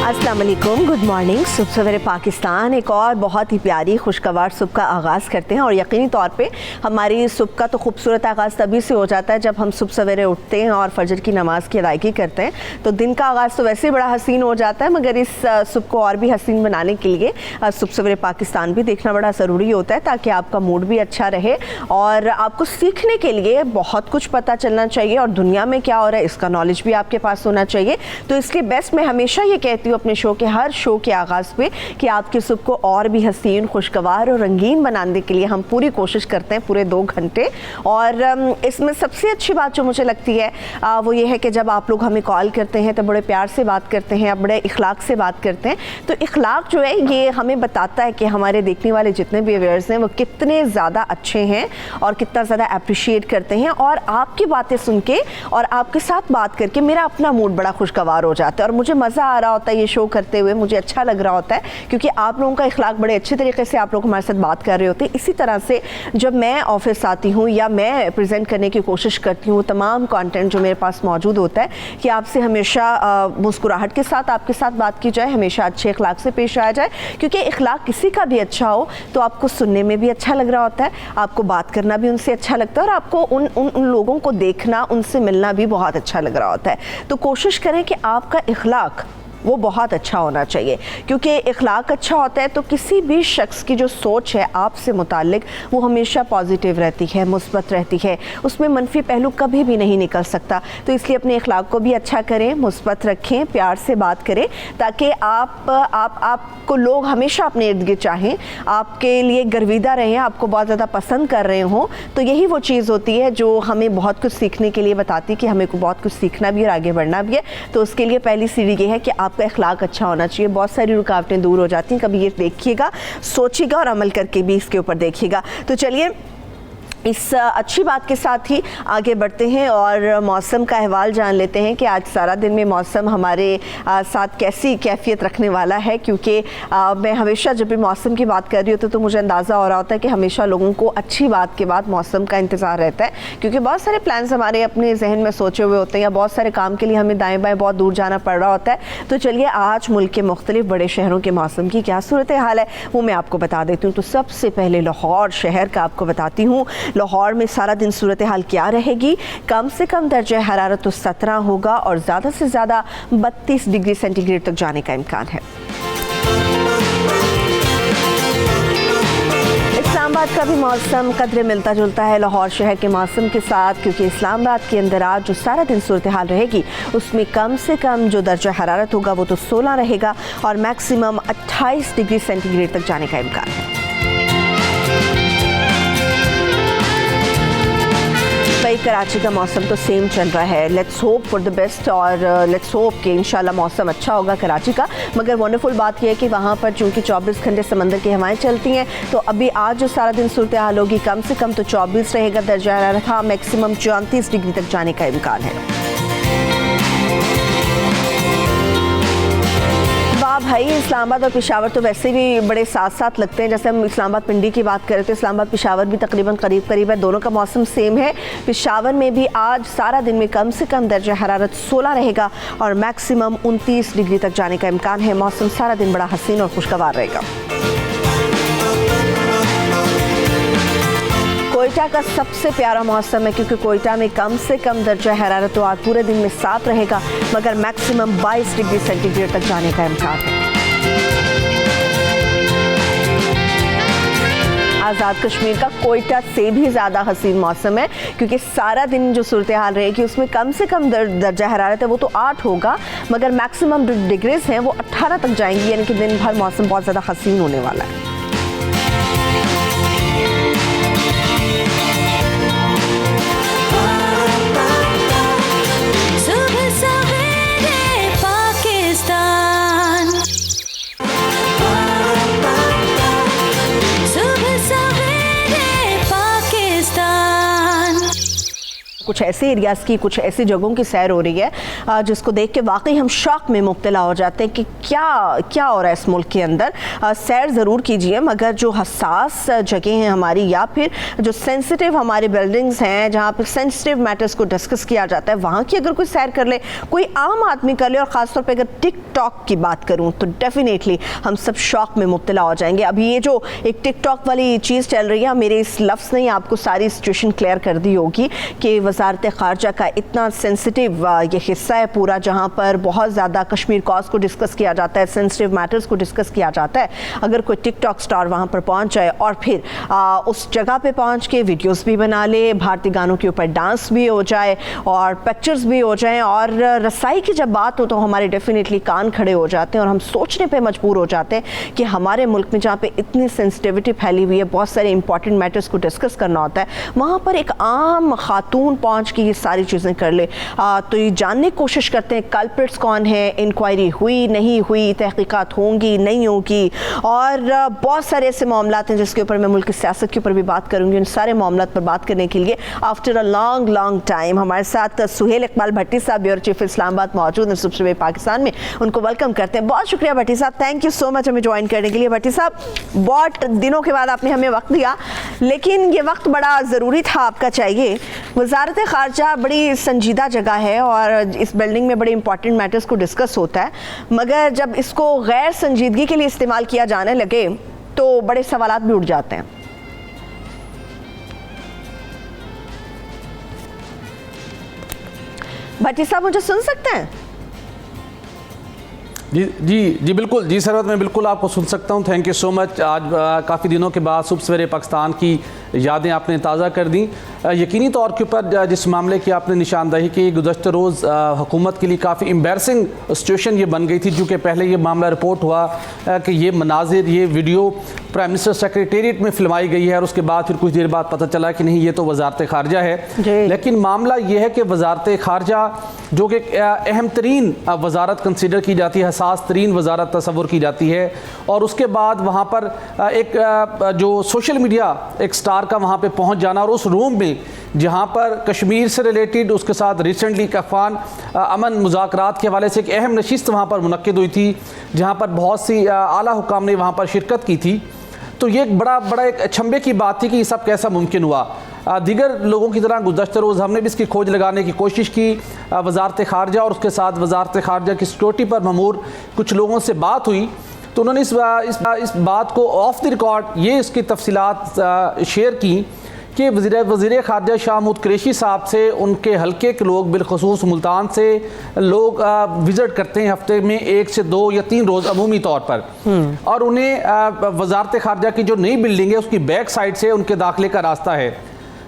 अस्सलाम वालेकुम, good morning. सुबह सवेरे पाकिस्तान एक और बहुत ही प्यारी खुशगवार सुबह का आगाज़ करते हैं और यकीनी तौर पे हमारी सुबह का तो खूबसूरत आगाज़ तभी से हो जाता है जब हम सुबह सवेरे उठते हैं और फजर की नमाज़ की अदायगी करते हैं। तो दिन का आगाज़ तो वैसे ही बड़ा हसीन हो जाता है, मगर इस सुबह को और भी हसीन बनाने के लिए सुबह सवेरे पाकिस्तान भी देखना बड़ा ज़रूरी होता है ताकि आपका मूड भी अच्छा रहे और आपको सीखने के लिए बहुत कुछ पता चलना चाहिए और दुनिया में क्या हो रहा है इसका नॉलेज भी आपके पास होना चाहिए। तो इसलिए बेस्ट मैं हमेशा ये कहती हूँ अपने शो के हर शो के आगाज़ पे कि आपकी सुबह को और भी हसीन, खुशगवार और रंगीन बनाने के लिए हम पूरी कोशिश करते हैं पूरे 2 घंटे। और इसमें सबसे अच्छी बात जो मुझे लगती है वो ये है कि जब आप लोग हमें कॉल करते हैं तो बड़े प्यार से बात करते हैं, बड़े इखलाक से बात करते हैं। तो इखलाक जो है ये हमें बताता है कि हमारे देखने वाले जितने भी व्यूअर्स हैं वो कितने ज़्यादा अच्छे हैं और कितना ज़्यादा अप्रिशिएट करते हैं। और आपकी बातें सुन के और आपके साथ बात करके मेरा अपना मूड बड़ा खुशगवार हो जाता है और मुझे मज़ा आ रहा होता है ये शो करते हुए, मुझे अच्छा लग रहा होता है क्योंकि आप लोगों का इखलाक बड़े अच्छे तरीके से आप लोग हमारे साथ बात कर रहे होते हैं। इसी तरह से जब मैं ऑफिस आती हूँ या मैं प्रेजेंट करने की कोशिश करती हूँ तमाम कंटेंट जो मेरे पास मौजूद होता है कि आपसे हमेशा मुस्कुराहट के साथ आपके साथ बात की जाए, हमेशा अच्छे इखलाक से पेश आया जाए क्योंकि इखलाक किसी का भी अच्छा हो तो आपको सुनने में भी अच्छा लग रहा होता है, आपको बात करना भी उनसे अच्छा लगता है और आपको उन लोगों को देखना, उनसे मिलना भी बहुत अच्छा लग रहा होता है। तो कोशिश करें कि आपका इखलाक वो बहुत अच्छा होना चाहिए क्योंकि इखलाक अच्छा होता है तो किसी भी शख्स की जो सोच है आपसे मुताल्लिक वो हमेशा पॉजिटिव रहती है, मुस्बत रहती है, उसमें मनफी पहलू कभी भी नहीं निकल सकता। तो इसलिए अपने इखलाक को भी अच्छा करें, मुस्बत रखें, प्यार से बात करें ताकि आपको लोग हमेशा अपने इर्द गिर्द चाहें, आपके लिए गर्विदा रहें, आपको बहुत ज़्यादा पसंद कर रहे हों। तो यही वो चीज़ होती है जो हमें बहुत कुछ सीखने के लिए बताती है कि हमें को बहुत कुछ सीखना भी और आगे बढ़ना भी है। तो उसके लिए पहली सीढ़ी ये है कि आपका इखलाक अच्छा होना चाहिए। बहुत सारी रुकावटें दूर हो जाती हैं, कभी ये देखिएगा, सोचिएगा और अमल करके भी इसके ऊपर देखिएगा। तो चलिए इस अच्छी बात के साथ ही आगे बढ़ते हैं और मौसम का अहवाल जान लेते हैं कि आज सारा दिन में मौसम हमारे साथ कैसी कैफियत रखने वाला है क्योंकि मैं हमेशा जब भी मौसम की बात कर रही होती तो मुझे अंदाज़ा हो रहा होता है कि हमेशा लोगों को अच्छी बात के बाद मौसम का इंतज़ार रहता है क्योंकि बहुत सारे प्लान्स हमारे अपने जहन में सोचे हुए होते हैं या बहुत सारे काम के लिए हमें दाएँ बाएँ बहुत दूर जाना पड़ रहा होता है। तो चलिए आज मुल्क के मुख्तलिफ बड़े शहरों के मौसम की क्या सूरत हाल है वो मैं आपको बता देती हूँ। तो सबसे पहले लाहौर शहर का आपको बताती हूँ। लाहौर में सारा दिन सूरत हाल क्या रहेगी? कम से कम दर्जा हरारत तो 17 होगा और ज़्यादा से ज़्यादा 32 डिग्री सेंटीग्रेड तक जाने का इम्कान है। इस्लामाबाद का भी मौसम कदरे मिलता जुलता है लाहौर शहर के मौसम के साथ क्योंकि इस्लामाबाद के अंदर आज जो सारा दिन सूरत हाल रहेगी उसमें कम से कम जो दर्जा हरारत होगा वो तो 16 रहेगा और मैक्सिमम 28 डिग्री सेंटीग्रेड तक जाने का इम्कान है। भाई कराची का मौसम तो सेम चल रहा है। Let's hope for the best और लेट्स होप कि इंशाल्लाह मौसम अच्छा होगा कराची का। मगर वंडरफुल बात यह है कि वहाँ पर चूँकि 24 घंटे समंदर की हवाएं चलती हैं तो अभी आज जो सारा दिन सूरत हाल होगी कम से कम तो 24 रहेगा दर्जा हरारत, हाँ मैक्सिमम 34 डिग्री तक जाने का इम्कान है। भाई इस्लामाबाद और पेशावर तो वैसे भी बड़े साथ साथ लगते हैं। जैसे हम इस्लामाबाद पिंडी की बात करें तो इस्लामाबाद पेशावर भी तकरीबन करीब है, दोनों का मौसम सेम है। पेशावर में भी आज सारा दिन में कम से कम दर्जा हरारत 16 रहेगा और मैक्सिमम 29 डिग्री तक जाने का इम्कान है। मौसम सारा दिन बड़ा हसीन और खुशगवार रहेगा। कोयटा का सबसे प्यारा मौसम है क्योंकि कोयटा में कम से कम दर्जा हरारत तो आज पूरे दिन में 7 रहेगा मगर मैक्सिमम 22 डिग्री सेंटीग्रेड तक जाने का इम्कान है। आज़ाद कश्मीर का कोयटा से भी ज़्यादा हसीन मौसम है क्योंकि सारा दिन जो सूरत हाल रहेगी उसमें कम से कम दर्जा हरारत है वो तो 8 होगा मगर मैक्सिमम डिग्रीज हैं वो 18 तक जाएंगी, यानी कि दिन भर मौसम बहुत ज़्यादा हसीन होने वाला है। कुछ ऐसे एरियाज़ की, कुछ ऐसी जगहों की सैर हो रही है जिसको देख के वाकई हम शौक में मुब्तला हो जाते हैं कि क्या क्या हो रहा है इस मुल्क के अंदर। सैर ज़रूर कीजिए, मगर जो हसास जगह हैं हमारी या फिर जो सेंसिटिव हमारी बिल्डिंग्स हैं जहाँ पर सेंसिटिव मैटर्स को डिस्कस किया जाता है, वहाँ की अगर कोई सैर कर ले, कोई आम आदमी कर ले, और ख़ासतौर पर अगर टिकटॉक की बात करूँ तो डेफिनेटली हम सब शौक में मुब्तला हो जाएंगे। अभी ये जो एक टिकटॉक वाली चीज़ चल रही है, मेरे इस लफ्ज़ ने आपको सारी सिचुएशन क्लियर कर दी होगी कि वजारत ख़ारजा का इतना सेंसिटिव ये हिस्सा है पूरा, जहाँ पर बहुत ज़्यादा कश्मीर कॉज को डिस्कस किया जाता है, सेंसिटिव मैटर्स को डिस्कस किया जाता है। अगर कोई टिकटॉक स्टार वहाँ पर पहुँच जाए और फिर उस जगह पे पहुँच के वीडियोस भी बना ले, भारतीय गानों के ऊपर डांस भी हो जाए और पिक्चर्स भी हो जाएं, और रसाई की जब बात हो तो हमारे डेफिनेटली कान खड़े हो जाते हैं और हम सोचने पे मजबूर हो जाते हैं कि हमारे मुल्क में जहाँ पे इतनी सेंसिटिविटी फैली हुई है, बहुत सारे इंपॉर्टेंट मैटर्स को डिस्कस करना होता है, वहाँ पर एक आम खातून पहुँच के ये सारी चीज़ें कर ले। तो ये जानने की कोशिश करते हैं कल्प्रिट्स कौन है, इंक्वायरी हुई नहीं हुई, तहकीकात होंगी नहीं होगी, और बहुत सारे ऐसे मामला हैं जिसके ऊपर मैं मुल्क की सियासत के ऊपर भी बात करूँगी। उन सारे मामला पर बात करने के लिए आफ्टर अ लॉन्ग टाइम हमारे साथ सुहेल इकबाल भट्टी साहब, ब्यूरो चीफ इस्लामाबाद मौजूद हैं सुबह पाकिस्तान में। उनको वेलकम करते हैं। बहुत शुक्रिया भट्टी साहब, थैंक यू सो मच हमें ज्वाइन करने के लिए। भट्टी साहब, बहुत दिनों के बाद आपने हमें वक्त दिया, लेकिन ये वक्त बड़ा ज़रूरी था आपका चाहिए। वजारत ख़ारजा बड़ी संजीदा जगह है और इस बिल्डिंग में बड़े इंपॉर्टेंट मैटर्स को डिस्कस होता है, मगर जब इसको गैर संजीदगी के लिए इस्तेमाल किया जाने लगे तो बड़े सवालात भी उठ जाते हैं। भट्टी साहब, मुझे सुन सकते हैं? जी बिल्कुल, जी सरवत, मैं बिल्कुल आपको सुन सकता हूं। Thank you so much. आज काफ़ी दिनों के बाद सुबह सवेरे पाकिस्तान की यादें आपने ताज़ा कर दी। यकीनी तौर के ऊपर जिस मामले की आपने निशानदही की, गुज़श्ता रोज़ हुकूमत के लिए काफ़ी एम्बैरसिंग सिचुएशन ये बन गई थी, क्योंकि पहले ये मामला रिपोर्ट हुआ कि ये मनाजिर, ये वीडियो प्राइम मिनिस्टर सेक्रेटेरिएट में फिल्माई गई है, और उसके बाद फिर कुछ देर बाद पता चला कि नहीं, ये तो वजारत ख़ारजा है। लेकिन मामला ये है कि वजारत ख़ारजा जो कि अहम तरीन वजारत कंसिडर की जाती है, हसास तरीन वजारत तस्वुर की जाती है, और उसके बाद वहाँ पर एक जो सोशल मीडिया एक स्टार का वहाँ पे पहुँच जाना, और उस रूम में जहाँ पर कश्मीर से रिलेटेड उसके साथ रिसेंटली अफ़गान अमन मुज़ाकरात के हवाले से एक अहम नशिस्त वहाँ पर मुनक्किद हुई थी, जहाँ पर बहुत सी आला हुकाम ने वहाँ पर शिरकत की थी। तो ये एक बड़ा एक अचंभे की बात थी कि ये सब कैसा मुमकिन हुआ। दीगर लोगों की तरह गुज़श्ता रोज़ हमने भी इसकी खोज लगाने की कोशिश की। वजारत ख़ारजा और उसके साथ वजारत ख़ारजा की सिक्योरिटी पर ममूर कुछ लोगों से बात हुई, तो उन्होंने इस बात को ऑफ द रिकॉर्ड ये इसकी तफसीलात शेयर की कि वज़ीर ख़ारजा शाह महमूद कुरैशी साहब से उनके हल्के के लोग, बिलखसूस मुल्तान से लोग विज़िट करते हैं हफ्ते में 1 से 2 या 3 रोज़ अमूमी तौर पर, और उन्हें वजारत ख़ारजा की जो नई बिल्डिंग है उसकी बैक साइड से उनके दाखिले का रास्ता है,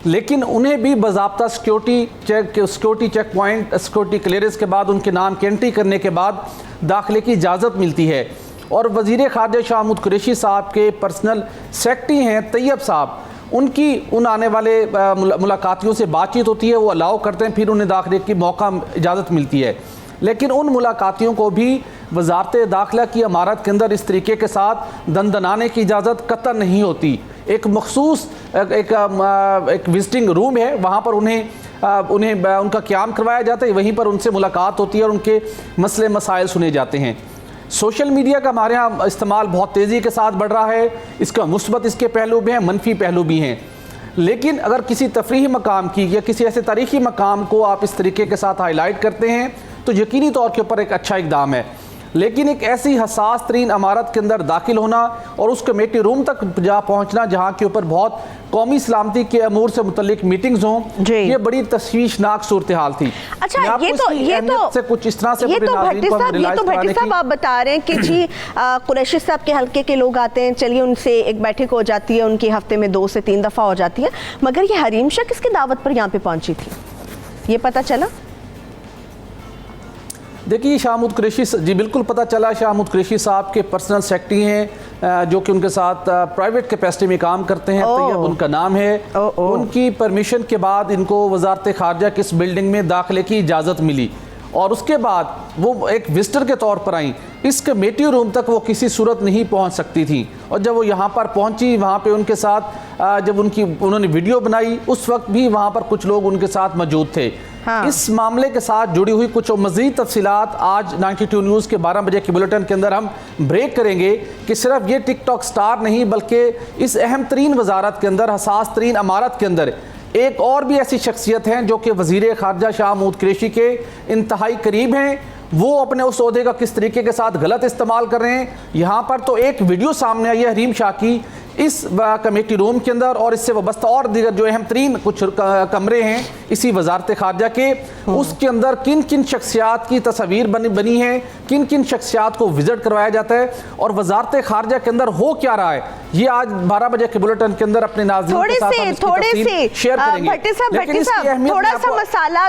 लेकिन उन्हें भी बाज़ाब्ता security check point, security clearance के बाद उनके नाम की एंट्री करने के बाद दाखिले की इजाज़त मिलती है। और वज़ीर ख़ारजा शाह महमूद कुरैशी साहब के पर्सनल सेक्रेटरी हैं तैयब साहब, उनकी उन आने वाले मुलाकातियों से बातचीत होती है, वो अलाउ करते हैं, फिर उन्हें दाखिले की मौका इजाज़त मिलती है। लेकिन उन मुलाकातियों को भी वजारत दाखिला की इमारत के अंदर इस तरीके के साथ दंदनाने की इजाज़त कतई नहीं होती। एक मखसूस एक विजिटिंग रूम है, वहाँ पर उन्हें उनका क़याम करवाया जाता है, वहीं पर उनसे मुलाकात होती है और उनके मसले मसाइल सुने जाते हैं। सोशल मीडिया का हमारे यहाँ इस्तेमाल बहुत तेज़ी के साथ बढ़ रहा है, इसका मुस्बत इसके पहलू भी हैं, मनफी पहलू भी हैं। लेकिन अगर किसी तफरीही मकाम की या किसी ऐसे तारीख़ी मकाम को आप इस तरीके के साथ हाईलाइट करते हैं तो यकीनी तौर के ऊपर एक अच्छा इक़दाम है। लेकिन एक ऐसी हसास तरीन इमारत के अंदर दाखिल होना और उस कमेटी रूम तक जा पहुँचना जहाँ के ऊपर बहुत कौमी सलामती के अमूर से मुतल्लिक मीटिंग्स हों, ये बड़ी तशवीशनाक सूरत हाल थी। अच्छा, ये तो कुछ इस तरह से भट्टी साहब आप बता रहे हैं कि जी कुरैशी साहब के हल्के के लोग आते हैं, चलिए उनसे एक बैठक हो जाती है, उनकी हफ्ते में 2 से 3 दफ़ा हो जाती है, मगर ये हरीम शाह किसकी दावत पर यहाँ पे पहुंची थी, ये पता चला? देखिए, शाह महमूद कुरैशी जी बिल्कुल पता चला। शाह महमूद कुरैशी साहब के पर्सनल सेक्रेटरी हैं जो कि उनके साथ प्राइवेट कैपेसिटी में काम करते हैं, तैयब उनका नाम है। उनकी परमिशन के बाद इनको वजारत ख़ारजा की इस बिल्डिंग में दाखिले की इजाज़त मिली और उसके बाद वो एक विजिटर के तौर पर आई। इस कमेटी रूम तक वो किसी सूरत नहीं पहुंच सकती थी, और जब वो यहाँ पर पहुंची, वहाँ पे उनके साथ जब उन्होंने वीडियो बनाई, उस वक्त भी वहाँ पर कुछ लोग उनके साथ मौजूद थे। हाँ। इस मामले के साथ जुड़ी हुई कुछ मज़ीद तफसीलात आज 92 न्यूज़ के 12 बजे के बुलेटिन के अंदर हम ब्रेक करेंगे कि सिर्फ ये टिकटॉक स्टार नहीं, बल्कि इस अहम तरीन वजारत के अंदर, हसास तरीन अमारत के अंदर एक और भी ऐसी शख्सियत हैं जो कि वज़ीर ख़ारजा शाह महमूद कुरैशी के इंतहाई करीब हैं। वो अपने उस ओहदे का किस तरीके के साथ गलत इस्तेमाल कर रहे हैं। यहाँ पर तो एक वीडियो सामने आई है हरीम शाह की इस कमेटी रूम के अंदर, और इससे वाबस्ता और दीगर जो अहम तरीन कुछ कमरे हैं इसी वजारत ख़ारजा के, उसके अंदर किन किन शख्सियात की तस्वीर बनी है, किन किन शख्सियात को विजिट करवाया जाता है, और वजारत ख़ारजा के अंदर हो क्या रहा है, ये आज 12 बजे के बुलेटिन के अंदर अपने नाज़रीन के साथ शेयर करेंगे। भट्टी साहब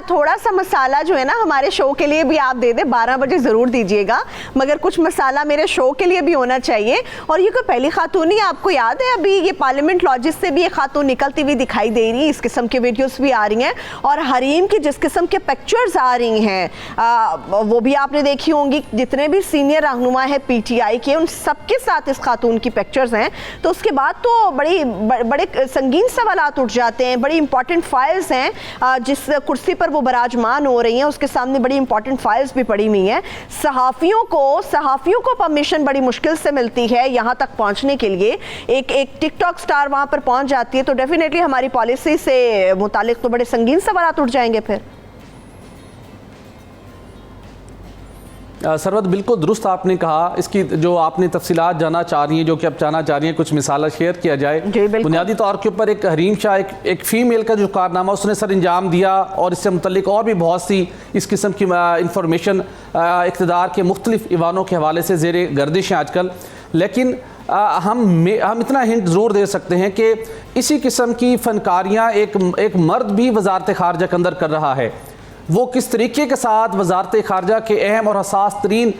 थोड़ा सा मसाला जो है ना हमारे शो के लिए भी आप दे दे, 12 बजे जरूर दीजिएगा, मगर कुछ मसाला मेरे शो के लिए भी होना चाहिए। और ये कोई पहली खातून ही, आपको याद है अभी ये पार्लियामेंट लॉजिस से भी एक खातून निकलती हुई दिखाई दे रही है, इस किस्म के वीडियोस भी आ रही हैं, और हरीम की जिस किस्म के पिक्चर्स आ रही हैं वो भी आपने देखी होंगी। जितने भी सीनियर रहनुमा है पीटीआई के, उन सबके साथ इस खातून की पिक्चर्स हैं। तो उसके बाद तो बड़े संगीन सवालात उठ जाते हैं, बड़ी इंपॉर्टेंट फाइल्स हैं, जिस कुर्सी पर वो बराजमान हो रही हैं उसके सामने बड़ी इंपॉर्टेंट फाइल्स भी पड़ी हुई हैं। सहाफ़ियों को परमिशन बड़ी मुश्किल से मिलती है यहाँ तक पहुँचने के लिए। एक टिकटॉक स्टार वहाँ पर पहुँच जाती है तो डेफिनेटली हमारी पॉलिसी से मुतालिक तो बड़े संगीन सवालात उठ जाएंगे फिर। सरवत बिल्कुल दुरुस्त आपने कहा। इसकी जो आपने तफसीलात जाना चाह रही हैं, जो कि अब जाना चाह रही हैं, कुछ मिसाल शेयर किया जाए। बुनियादी तौर के ऊपर एक हरीम शाह एक फ़ीमेल का जो कारनामा उसने सर अंजाम दिया, और इससे मुतल्लिक और भी बहुत सी इस किस्म की इंफॉर्मेशन इक़्तिदार के मुख्तलिफ ईवानों के हवाले से ज़ेर गर्दिश हैं आजकल। लेकिन हम इतना हिंट ज़रूर दे सकते हैं कि इसी किस्म की फ़नकारियाँ एक मर्द भी वजारत ख़ारजा के अंदर कर रहा है। वो किस तरीके के साथ वजारत ख़ारजा के अहम और हसास तरीन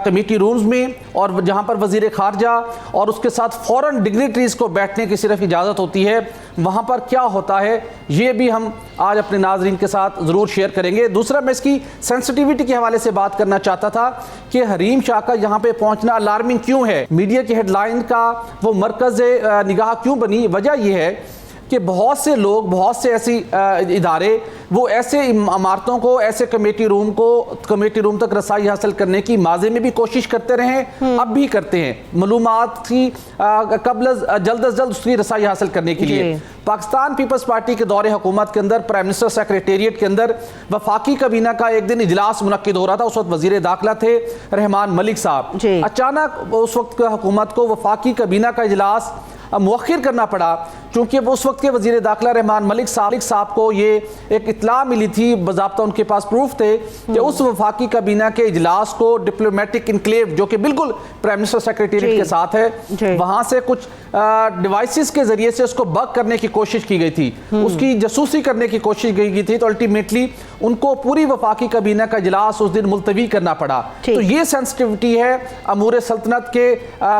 कमेटी रूम्स में, और जहाँ पर वज़ीर ख़ारजा और उसके साथ फ़ौरन डिग्निटरीज़ को बैठने की सिर्फ इजाज़त होती है, वहाँ पर क्या होता है, ये भी हम आज अपने नाज़रीन के साथ ज़रूर शेयर करेंगे। दूसरा, मैं इसकी सेंसिटिविटी के हवाले से बात करना चाहता था कि हरीम शाह का यहाँ पे पहुँचना अलार्मिंग क्यों है, मीडिया की हेडलाइन का वो मरकज़ निगाह क्यों बनी। वजह यह है कि बहुत से लोग, बहुत से ऐसी इदारे वो ऐसे इमारतों को, ऐसे कमेटी रूम तक रसाई हासिल करने की माज़े में भी कोशिश करते रहे हैं, अब भी करते हैं, मालूमात की जल्द अज जल्द उसकी रसाई हासिल करने के लिए। पाकिस्तान पीपल्स पार्टी के दौरे हुकूमत के अंदर प्राइम मिनिस्टर सेक्रेटेरिएट के अंदर वफाकी काबीना का एक दिन इजलास मुनक्किद हो रहा था। उस वक्त वजीर दाखिला थे रहमान मलिक साहब। अचानक उस वक्त हुकूमत को वफाकी काबीना का इजलास मुअख्खिर करना पड़ा, क्योंकि उस वक्त के वजीर दाखिला रहमान मलिक साहब को ये एक इत्तला मिली थी, बाज़ाब्ता उनके पास प्रूफ थे कि उस वफाकी काबीना के इजलास को डिप्लोमेटिक इनक्लेव, जो कि बिल्कुल प्राइम मिनिस्टर सेक्रेटेरिएट के साथ है, वहाँ से कुछ डिवाइसेस के जरिए से उसको बग करने की कोशिश की गई थी, उसकी जासूसी करने की कोशिश की गई थी। तो अल्टीमेटली उनको पूरी वफाकी काबीना का इजलास उस दिन मुलतवी करना पड़ा। तो ये सेंसिटिविटी है अमूर सल्तनत के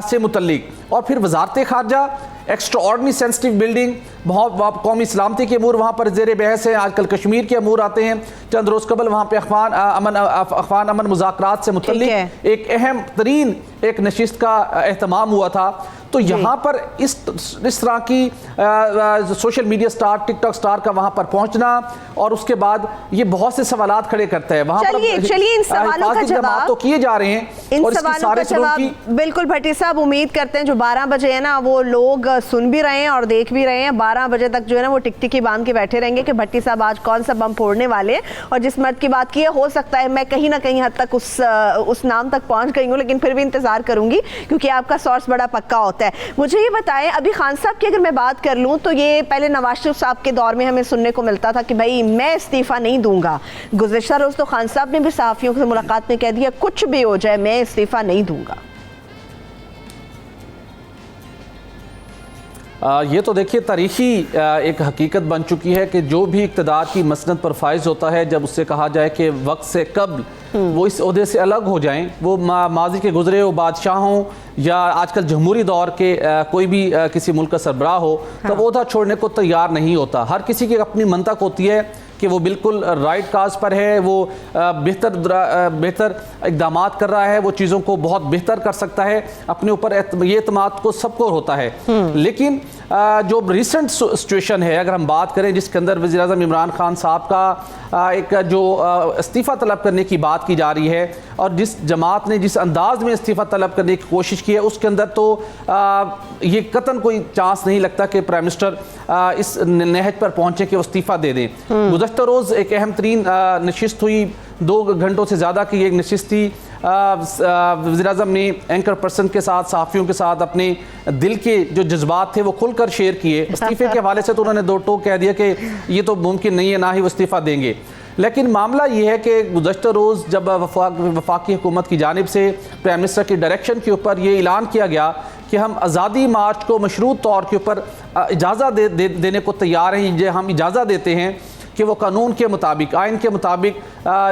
से मुतल्लिक। और फिर वजारत ख़ारजा एक्स्ट्रा ऑर्डनरी सेंसिटिव बिल्डिंग, बहुत कौमी सलामती के अमूर वहाँ पर ज़ेर बहस है। आजकल कश्मीर के अमूर आते हैं। चंद रोज़ कबल वहाँ पे अफ़गान अमन मुज़ाकरात से मुतल्लिक एक अहम तरीन एक नशिस्त का एहतमाम हुआ था। तो यहाँ पर इस तरह की social media star, TikTok star का वहाँ पर पहुँचना, और उसके बाद ये बहुत से सवालात खड़े करता है। वहाँ चलिए इन सवालों का जवाब तो किए जा रहे हैं, इन सवालों का जवाब बिल्कुल भट्टी साहब उम्मीद करते हैं जो 12 बजे है ना वो लोग सुन भी रहे हैं और देख भी रहे हैं। 12 बजे तक जो है ना वो टिकटिकी बांध के बैठे रहेंगे कि भट्टी साहब आज कौन सा बम फोड़ने वाले हैं। और जिस मर्द की बात की है, हो सकता है मैं कहीं ना कहीं हद तक उस नाम तक पहुँच गई हूँ, लेकिन फिर भी इंतजार करूंगी क्योंकि आपका सोर्स बड़ा पक्का होता है। मुझे ये बताएं, अभी खान साहब की अगर मैं बात कर लूं तो ये पहले नवाज शरीफ साहब के दौर में हमें सुनने को मिलता था कि भाई मैं इस्तीफा नहीं दूंगा। गुज़िश्ता रोज तो खान साहब ने भी सहाफ़ियों से मुलाकात में कह दिया कुछ भी हो जाए मैं इस्तीफा नहीं दूंगा। ये तो देखिए तारीखी एक हकीकत बन चुकी है कि जो भी इक़्तिदार की मसनद पर फाइज होता है, जब उससे कहा जाए कि वक्त से कब्ल वो इस ओहदे से अलग हो जाएं, वो माजी के गुजरे हो बादशाह हों या आजकल जमहूरी दौर के कोई भी किसी मुल्क का सरबराह हो, तो वो ओहदा छोड़ने को तैयार नहीं होता। हर किसी की अपनी मंतक होती है कि वो बिल्कुल राइट काज पर है, वो बेहतर इकदाम कर रहा है, वो चीज़ों को बहुत बेहतर कर सकता है, अपने ऊपर ये एतमाद को सबको होता है। लेकिन जो रिसेंट सिचुएशन है, अगर हम बात करें जिसके अंदर वज़ीर-ए-आज़म इमरान खान साहब का एक जो इस्तीफ़ा तलब करने की बात की जा रही है और जिस जमात ने जिस अंदाज में इस्तीफ़ा तलब करने की कोशिश की है, उसके अंदर तो ये कतन कोई चांस नहीं लगता कि प्राइम मिनिस्टर इस नहज पर पहुंचे कि वो इस्तीफ़ा दे दें। गुज़श्ता रोज़ एक अहम तरीन नशिस्त हुई, 2 घंटों से ज़्यादा की एक नशिस्त थी। वज़ीर-ए-आज़म ने एंकर पर्सन के साथ, सहाफ़ियों के साथ अपने दिल के जो जज्बात थे वो खुलकर शेयर किए। इस्तीफ़े के हवाले से तो उन्होंने 2 टोक कह दिया कि ये तो मुमकिन नहीं है, ना ही वो इस्तीफ़ा देंगे। लेकिन मामला ये है कि गुज़श्ता रोज़ जब वफाकी हुकूमत की जानिब से प्राइम मिनिस्टर की डायरेक्शन के ऊपर ये ऐलान किया गया कि हम आज़ादी मार्च को मशरूत तौर के ऊपर इजाज़त देने को तैयार हैं, हम इजाज़त देते हैं कि वो कानून के मुताबिक, आइन के मुताबिक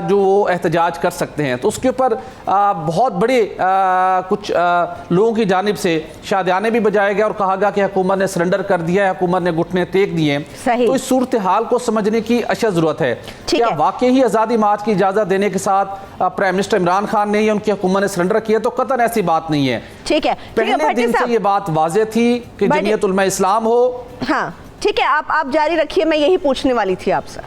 जो वो एहतजाज कर सकते हैं, तो उसके ऊपर बहुत बड़े कुछ लोगों की जानिब से शादियाने भी बजाया गया और कहा गया कि हुकूमत ने सरेंडर कर दिया है, हुकूमत ने घुटने टेक दिए हैं। तो इस सूरत हाल को समझने की अशद ज़रूरत है। क्या वाकई ही आज़ादी मार्च की इजाज़त देने के साथ प्राइम मिनिस्टर इमरान खान ने या उनकी हुकूमत ने सरेंडर किया? तो कतन ऐसी बात नहीं है। ठीक है, पहले दिन से ये बात वाज़ेह थी कि जमीयत उलमा इस्लाम हो। हाँ ठीक है, आप जारी रखिए, मैं यही पूछने वाली थी आपसे।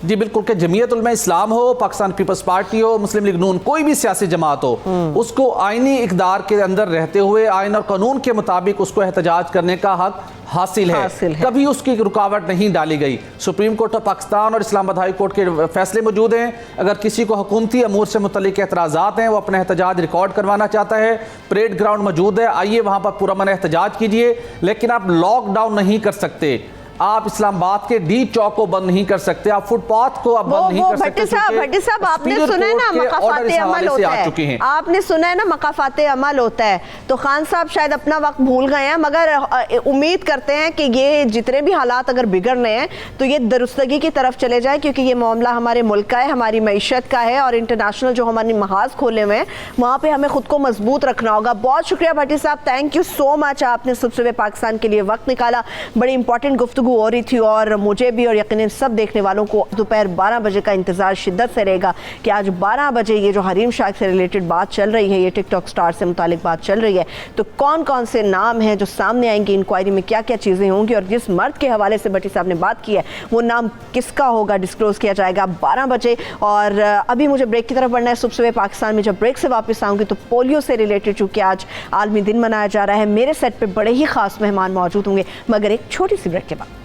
जी बिल्कुल, कि जमीयत उलमा इस्लाम हो, पाकिस्तान पीपल्स पार्टी हो, मुस्लिम लीग नून, कोई भी सियासी जमात हो, उसको आईनी इक़दार के अंदर रहते हुए आइन और कानून के मुताबिक उसको एहतजाज करने का हक हासिल है। कभी उसकी रुकावट नहीं डाली गई। सुप्रीम कोर्ट ऑफ पाकिस्तान और इस्लामाबाद हाई कोर्ट के फैसले मौजूद हैं। अगर किसी को हुकूमती अमूर से मुतल्लिक एतराज़ात हैं, वो अपना एहतजाज रिकॉर्ड करवाना चाहता है, परेड ग्राउंड मौजूद है, आइए वहाँ पर पुरअमन एहतजाज कीजिए। लेकिन आप लॉकडाउन नहीं कर सकते, आप इस्लामाबाद के डी चौक को बंद नहीं कर सकते, आप फुटपाथ को आप बंद नहीं कर सकते। भट्टी साहब आपने सुना है ना मकाफाते अमल होता है, आपने सुना है ना मकाफाते अमल होता है, तो खान साहब शायद अपना वक्त भूल गए हैं, मगर उम्मीद करते हैं कि ये जितने भी हालात अगर बिगड़ रहे हैं तो ये दुरुस्तगी की तरफ चले जाए, क्योंकि ये मामला हमारे मुल्क का है, हमारी मईशत का है और इंटरनेशनल जो हमारे महाज खोले हुए हैं वहाँ पर हमें खुद को मजबूत रखना होगा। बहुत शुक्रिया भट्टी साहब, थैंक यू सो मच, आपने सुबह पाकिस्तान के लिए वक्त निकाला। बड़ी इंपॉर्टेंट गुफ्तगू हो रही थी और मुझे भी और यकीनन सब देखने वालों को दोपहर 12 बजे का इंतजार शिद्दत से रहेगा कि आज 12 बजे ये जो हरीम शाख से रिलेटेड बात चल रही है, ये टिकटॉक स्टार से मुतालिक बात चल रही है, तो कौन कौन से नाम हैं जो सामने आएंगे, इंक्वायरी में क्या क्या चीज़ें होंगी और जिस मर्द के हवाले से भट्टी साहब ने बात की है वो नाम किसका होगा, डिस्क्लोज किया जाएगा 12 बजे। और अभी मुझे ब्रेक की तरफ बढ़ना है। सुबह पाकिस्तान में जब ब्रेक से वापस आऊँगी तो पोलियो से रिलेटेड चूँकि आज आलमी दिन मनाया जा रहा है, मेरे सेट पर बड़े ही खास मेहमान मौजूद होंगे, मगर एक छोटी सी ब्रेक के बाद।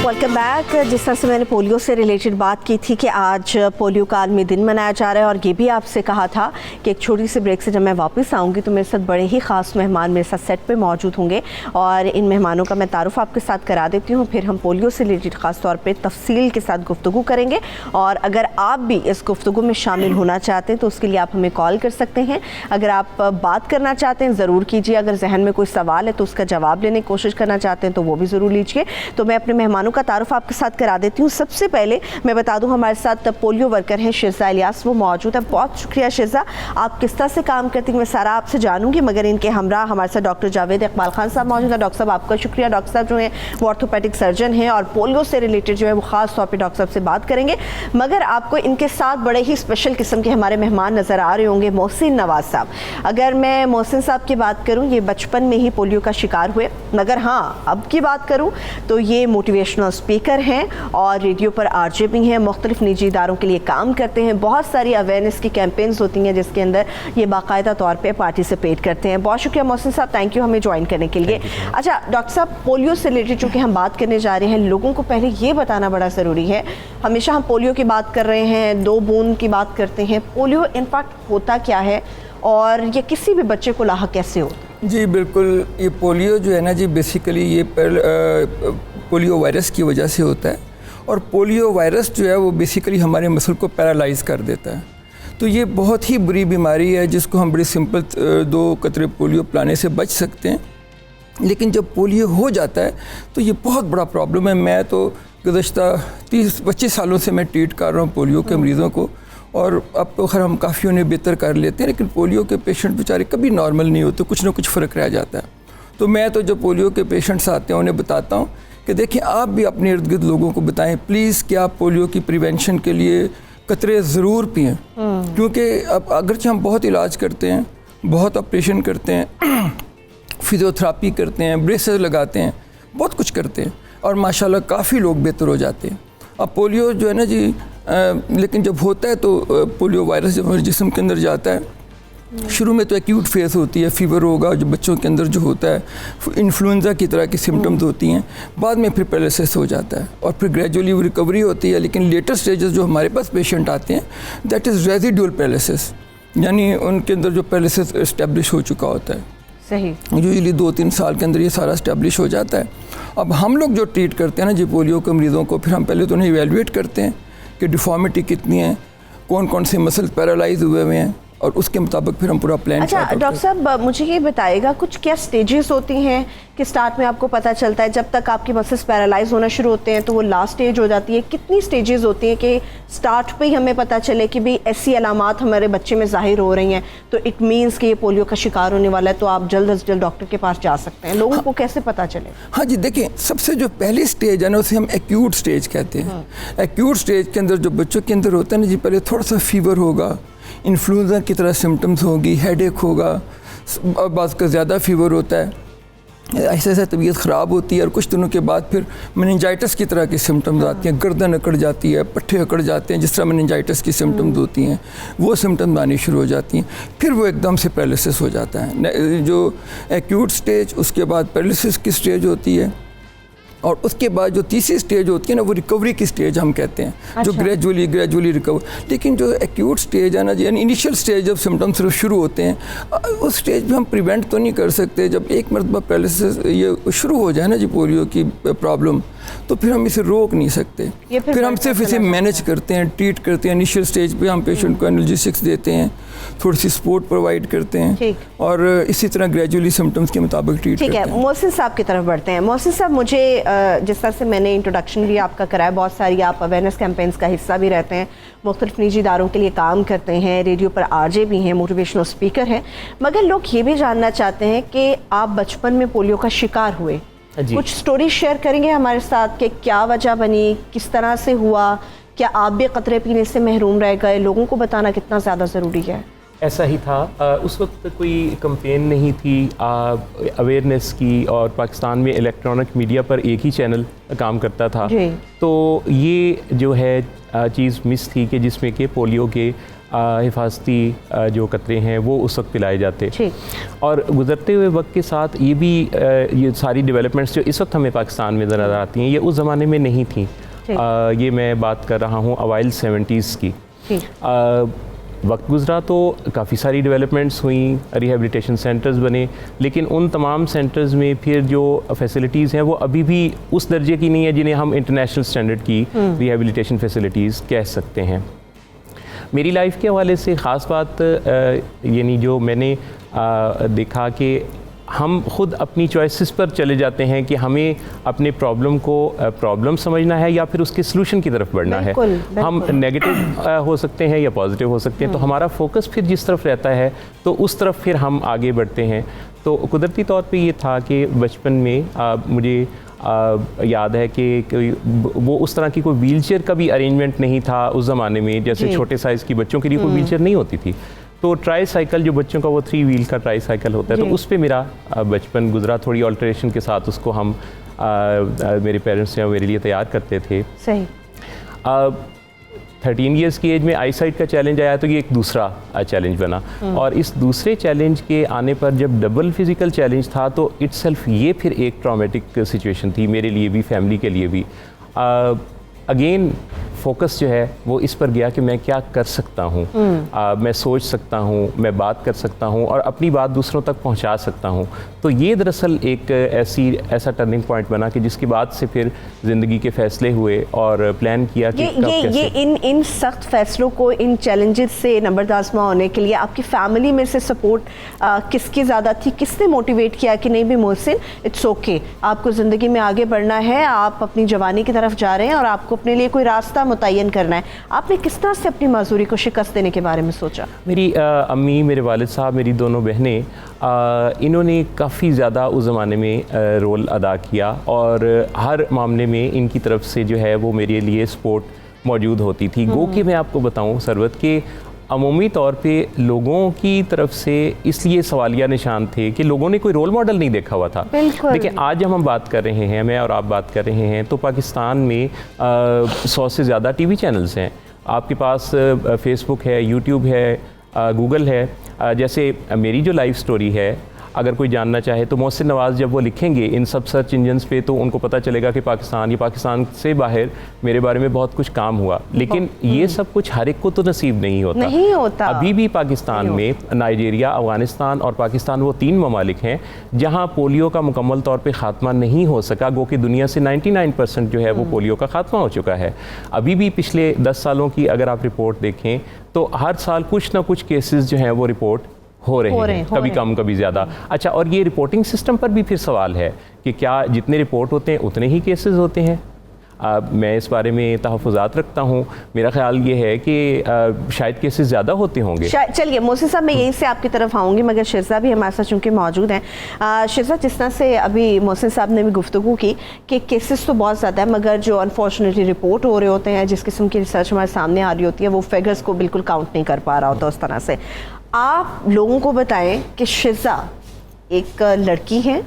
Welcome back. जिस तरह से मैंने पोलियो से रिलेटेड बात की थी कि आज पोलियो का आलमी दिन मनाया जा रहा है और ये भी आपसे कहा था कि एक छोटी सी ब्रेक से जब मैं वापस आऊँगी तो मेरे साथ बड़े ही ख़ास मेहमान मेरे साथ सेट पे मौजूद होंगे और इन मेहमानों का मैं तारुफ आपके साथ करा देती हूँ, फिर हम पोलियो से रिलेटेड ख़ास तौर पर तफसील के साथ गुफ्तगू करेंगे। और अगर आप भी इस गुफ्तगू में शामिल होना चाहते हैं तो उसके लिए आप हमें कॉल कर सकते हैं। अगर आप बात करना चाहते हैं ज़रूर कीजिए, अगर जहन में कोई सवाल है तो उसका जवाब लेने की कोशिश करना चाहते हैं तो वो भी ज़रूर लीजिए। तो मैं अपने मेहमानों का तारुफ आपके साथ करा देती हूँ। सबसे पहले मैं बता दूँ हमारे साथ पोलियो वर्कर हैं शिज़ा इलियास, वो मौजूद है। बहुत शुक्रिया शिज़ा, आप किस तरह से काम करती हैं मैं सारा आपसे जानूंगी, मगर इनके हमरा हमारे साथ डॉक्टर जावेद इकबाल खान साहब मौजूद है। डॉक्टर साहब आपका शुक्रिया। डॉक्टर साहब जो है वो ऑर्थोपेडिक सर्जन हैं और पोलियो से रिलेटेड जो है वो ख़ास तौर पर डॉक्टर साहब से बात करेंगे। मगर आपको इनके साथ बड़े ही स्पेशल किस्म के हमारे मेहमान नज़र आ रहे होंगे, मोहसिन नवाज साहब। अगर मैं मोहसिन साहब की बात करूँ, ये बचपन में ही पोलियो का शिकार हुए, मगर हाँ अब की बात करूँ तो ये मोटिवेशनल स्पीकर हैं और रेडियो पर आरजे भी हैं, मुख्तलिफ निजी इदारों के लिए काम करते हैं। बहुत सारी अवेयरनेस की कैंपेन्स होती हैं जिसके अंदर ये बाकायदा तौर पे पार्टिसिपेट करते हैं। बहुत शुक्रिया मोहसिन साहब, थैंक यू हमें ज्वाइन करने के लिए। अच्छा डॉक्टर साहब, पोलियो से रिलेटेड चूँकि हम बात करने जा रहे हैं, लोगों को पहले ये बताना बड़ा ज़रूरी है, हमेशा हम पोलियो की बात कर रहे हैं, 2 बूंद की बात करते हैं, पोलियो इनफैक्ट होता क्या है और ये किसी भी बच्चे को लाहक कैसे होता है? जी बिल्कुल, ये पोलियो जो है ना जी बेसिकली ये पोलियो वायरस की वजह से होता है और पोलियो वायरस जो है वो बेसिकली हमारे मसल को पैरालाइज कर देता है। तो ये बहुत ही बुरी बीमारी है जिसको हम बड़ी सिंपल 2 कतरे पोलियो पिलाने से बच सकते हैं। लेकिन जब पोलियो हो जाता है तो ये बहुत बड़ा प्रॉब्लम है। मैं तो गुज़श्ता 30-25 सालों से मैं ट्रीट कर रहा हूँ पोलियो के मरीज़ों को, और अब तो खैर हम काफ़ी उन्हें बेहतर कर लेते हैं, लेकिन पोलियो के पेशेंट बेचारे कभी नॉर्मल नहीं होते, कुछ ना कुछ फ़र्क रह जाता है। तो मैं तो जो पोलियो के पेशेंट्स आते हैं उन्हें बताता हूँ कि देखिए आप भी अपने इर्द गिर्द लोगों को बताएं प्लीज़ कि आप पोलियो की प्रिवेंशन के लिए कतरे ज़रूर पिएँ, क्योंकि अब अगरचे हम बहुत इलाज करते हैं, बहुत ऑपरेशन करते हैं, फिजियोथेरापी करते हैं, ब्रेसेस लगाते हैं, बहुत कुछ करते हैं, और माशाल्लाह काफ़ी लोग बेहतर हो जाते हैं। अब पोलियो जो है ना जी, लेकिन जब होता है तो पोलियो वायरस जब हमारे जिस्म के अंदर जाता है, शुरू में तो एक्यूट फेस होती है, फीवर होगा जो बच्चों के अंदर जो होता है, इन्फ्लुएंजा की तरह की सिम्टम्स होती हैं, बाद में फिर पैरालिसिस हो जाता है और फिर ग्रेजुअली वो रिकवरी होती है। लेकिन लेटर स्टेजेस जो हमारे पास पेशेंट आते हैं दैट इज़ रेजिडुअल पैरालिसिस, यानी उनके अंदर जो पैरालिसिस इस्टेब्लिश हो चुका होता है। सही, यूजली 2-3 साल के अंदर ये सारा इस्टेब्लिश हो जाता है। अब हम लोग जो ट्रीट करते हैं ना जी पोलियो के मरीज़ों को, फिर हम पहले तो उन्हें इवेलुएट करते हैं कि डिफॉर्मिटी कितनी है, कौन कौन से मसल्स पैरालाइज हुए हुए हैं, और उसके मुताबिक फिर हम पूरा प्लान। अच्छा डॉक्टर साहब, मुझे ये बताइएगा कुछ क्या स्टेजेस होती हैं कि स्टार्ट में आपको पता चलता है, जब तक आपके मसल्स पैरालाइज होना शुरू होते हैं तो वो लास्ट स्टेज हो जाती है, कितनी स्टेजेस होती हैं कि स्टार्ट पे ही हमें पता चले कि भाई ऐसी अलामात हमारे बच्चे में जाहिर हो रही हैं तो इट मीन्स कि ये पोलियो का शिकार होने वाला है, तो आप जल्द से जल्द डॉक्टर के पास जा सकते हैं। लोगों को कैसे पता चले? हाँ जी, देखिए सबसे जो पहली स्टेज है ना उसे हम एक्यूट स्टेज कहते हैं। एक्यूट स्टेज के अंदर जो बच्चों के अंदर होता है ना जी, पहले थोड़ा सा फीवर होगा, इन्फ्लुएंजा की तरह सिम्टम्स होगी, हेडेक होगा, बाज़ का ज़्यादा फीवर होता है, ऐसे ऐसे तबीयत ख़राब होती है, और कुछ दिनों के बाद फिर मेनिंजाइटिस की तरह की सिम्टम्स आती हैं, गर्दन अकड़ जाती है, पट्टे अकड़ जाते हैं, जिस तरह मेनिंजाइटिस की सिम्टम्स होती हैं वो सिम्टम्स आनी शुरू हो जाती हैं। फिर वो एकदम से पैरालिसिस हो जाता है, जो एक्यूट स्टेज, उसके बाद पैरालिसिस की स्टेज होती है, और उसके बाद जो तीसरी स्टेज होती है ना वो रिकवरी की स्टेज हम कहते हैं। अच्छा। जो ग्रेजुअली रिकवर। लेकिन जो एक्यूट स्टेज है ना, यानी इनिशियल स्टेज जब सिम्टम्स शुरू होते हैं, उस स्टेज पे हम प्रिवेंट तो नहीं कर सकते। जब एक मरतबा पैरालिसिस ये शुरू हो जाए ना जी पोलियो की प्रॉब्लम, तो फिर हम इसे रोक नहीं सकते, फिर हम सिर्फ इसे मैनेज करते हैं, ट्रीट करते हैं। इनिशियल स्टेज पे हम पेशेंट को एनाल्जेसिक्स देते हैं, थोड़ी सी सपोर्ट प्रोवाइड करते हैं, और इसी तरह ग्रेजुअली सिम्टम्स के मुताबिक ट्रीट करते हैं। ठीक है, मोहसिन साहब की तरफ बढ़ते हैं। मोहसिन साहब, मुझे जिस तरह से मैंने इंट्रोडक्शन भी आपका कराया, बहुत सारी आप अवेयरनेस कैंपेन्स का हिस्सा भी रहते हैं, मुख्तलिफ निजी इदारों के लिए काम करते हैं, रेडियो पर आरजे भी हैं, मोटिवेशनल स्पीकर हैं, मगर लोग ये भी जानना चाहते हैं कि आप बचपन में पोलियो का शिकार हुए, कुछ स्टोरी शेयर करेंगे हमारे साथ कि क्या वजह बनी, किस तरह से हुआ, क्या आप भी कतरे पीने से महरूम रह गए? लोगों को बताना कितना ज़्यादा ज़रूरी है। ऐसा ही था, उस वक्त कोई कंपेन नहीं थी अवेयरनेस की, और पाकिस्तान में इलेक्ट्रॉनिक मीडिया पर एक ही चैनल काम करता था, तो ये जो है चीज़ मिस थी कि जिसमें कि पोलियो के हिफाजती जो कतरे हैं वो उस वक्त पिलाए जाते। और गुज़रते हुए वक्त के साथ ये भी ये सारी डेवलपमेंट्स जो इस वक्त हमें पाकिस्तान में नज़र आती हैं, ये उस ज़माने में नहीं थी। ये मैं बात कर रहा हूँ अवाइल 70s की। वक्त गुज़रा तो काफ़ी सारी डेवलपमेंट्स हुई, रिहेबिलिटेशन सेंटर्स बने, लेकिन उन तमाम सेंटर्स में फिर जो फैसिलिटीज़ हैं वो अभी भी उस दर्जे की नहीं है जिन्हें हम इंटरनेशनल स्टैंडर्ड की रिहेबिलिटेशन फैसिलिटीज़ कह सकते हैं। मेरी लाइफ के हवाले से ख़ास बात यानी जो मैंने देखा कि हम ख़ुद अपनी चॉइसेस पर चले जाते हैं कि हमें अपने प्रॉब्लम को प्रॉब्लम समझना है या फिर उसके सलूशन की तरफ बढ़ना है। हम नेगेटिव हो सकते हैं या पॉजिटिव हो सकते हैं, तो हमारा फोकस फिर जिस तरफ रहता है तो उस तरफ फिर हम आगे बढ़ते हैं। तो कुदरती तौर पे ये था कि बचपन में मुझे याद है कि वो उस तरह की कोई व्हीलचेयर का भी अरेंजमेंट नहीं था उस ज़माने में, जैसे छोटे साइज़ की बच्चों के लिए कोई व्हीलचेयर नहीं होती थी। तो ट्राई साइकिल जो बच्चों का वो 3 व्हील का ट्राई साइकिल होता है, तो उस पे मेरा बचपन गुजरा। थोड़ी ऑल्टरेशन के साथ उसको हम मेरे पेरेंट्स मेरे लिए तैयार करते थे। सही। 13 ईयर्स की एज में आई साइट का चैलेंज आया तो ये एक दूसरा चैलेंज बना, और इस दूसरे चैलेंज के आने पर जब डबल फिज़िकल चैलेंज था तो इट्सेल्फ ये फिर एक ट्रॉमेटिक सिचुएशन थी मेरे लिए भी, फैमिली के लिए भी। अगेन फोकस जो है वो इस पर गया कि मैं क्या कर सकता हूँ, मैं सोच सकता हूँ, मैं बात कर सकता हूँ और अपनी बात दूसरों तक पहुँचा सकता हूँ। तो ये दरअसल एक ऐसा टर्निंग पॉइंट बना कि जिसके बाद से फिर ज़िंदगी के फ़ैसले हुए और प्लान किया कि ये इन सख्त फैसलों को, इन चैलेंजेस से नंबरदाज़मा होने के लिए आपकी फैमिली में से सपोर्ट किसकी ज़्यादा थी? किसने मोटिवेट किया कि नहीं भी मोहसिन, इट्स ओके, आपको ज़िंदगी में आगे बढ़ना है, आप अपनी जवानी की तरफ जा रहे हैं और आपको अपने लिए कोई रास्ता मुतय्यन करना है? आपने किस तरह से अपनी माजूरी को शिकस्त देने के बारे में सोचा? मेरी अम्मी, मेरे वालिद साहब, मेरी दोनों बहनें, इन्होंने काफ़ी ज़्यादा उस ज़माने में रोल अदा किया और हर मामले में इनकी तरफ से जो है वो मेरे लिए सपोर्ट मौजूद होती थी। गो कि मैं आपको बताऊं सरवत के अमूमी तौर पे लोगों की तरफ से इसलिए सवालिया निशान थे कि लोगों ने कोई रोल मॉडल नहीं देखा हुआ था। देखिए आज जब हम बात कर रहे हैं, मैं और आप बात कर रहे हैं, तो पाकिस्तान में 100 से ज़्यादा टीवी चैनल्स हैं। आपके पास फेसबुक है, यूट्यूब है, गूगल है। जैसे मेरी जो लाइफ स्टोरी है, अगर कोई जानना चाहे तो मोहसिन नवाज़ जब वो लिखेंगे इन सब सर्च इंजन्स पे तो उनको पता चलेगा कि पाकिस्तान से बाहर मेरे बारे में बहुत कुछ काम हुआ। लेकिन ये सब कुछ हर एक को तो नसीब नहीं होता। अभी भी पाकिस्तान में नाइजीरिया, अफ़गानिस्तान और पाकिस्तान वो 3 ममालिक हैं जहाँ पोलियो का मुकम्मल तौर पर ख़ात्मा नहीं हो सका। गो कि दुनिया से 99% जो है वो पोलियो का ख़ात्मा हो चुका है। अभी भी पिछले 10 सालों की अगर आप रिपोर्ट देखें तो हर साल कुछ ना कुछ केसेस जो हैं वो रिपोर्ट हो रहे हैं, कभी कम कभी ज़्यादा। अच्छा, और ये रिपोर्टिंग सिस्टम पर भी फिर सवाल है कि क्या जितने रिपोर्ट होते हैं उतने ही केसेस होते हैं? मैं इस बारे में तहफ़्फ़ुज़ात रखता हूँ। मेरा ख्याल ये है कि शायद केसेस ज़्यादा होते होंगे। चलिए मोहसिन साहब, मैं यहीं से आपकी तरफ आऊँगी, मगर शिरज़ा भी हमारे साथ चूँकि मौजूद हैं। शिरज़ा, जिस तरह से अभी मोहसिन साहब ने भी गुफ्तगू की कि केसेस तो बहुत ज़्यादा है, मगर जो अनफॉर्चुनेटली रिपोर्ट हो रहे होते हैं, जिस किस्म की रिसर्च हमारे सामने आ रही होती है, वो फिगर्स को बिल्कुल काउंट नहीं कर पा रहा होता उस तरह से। आप लोगों को बताएं कि शिरज़ा एक लड़की हैं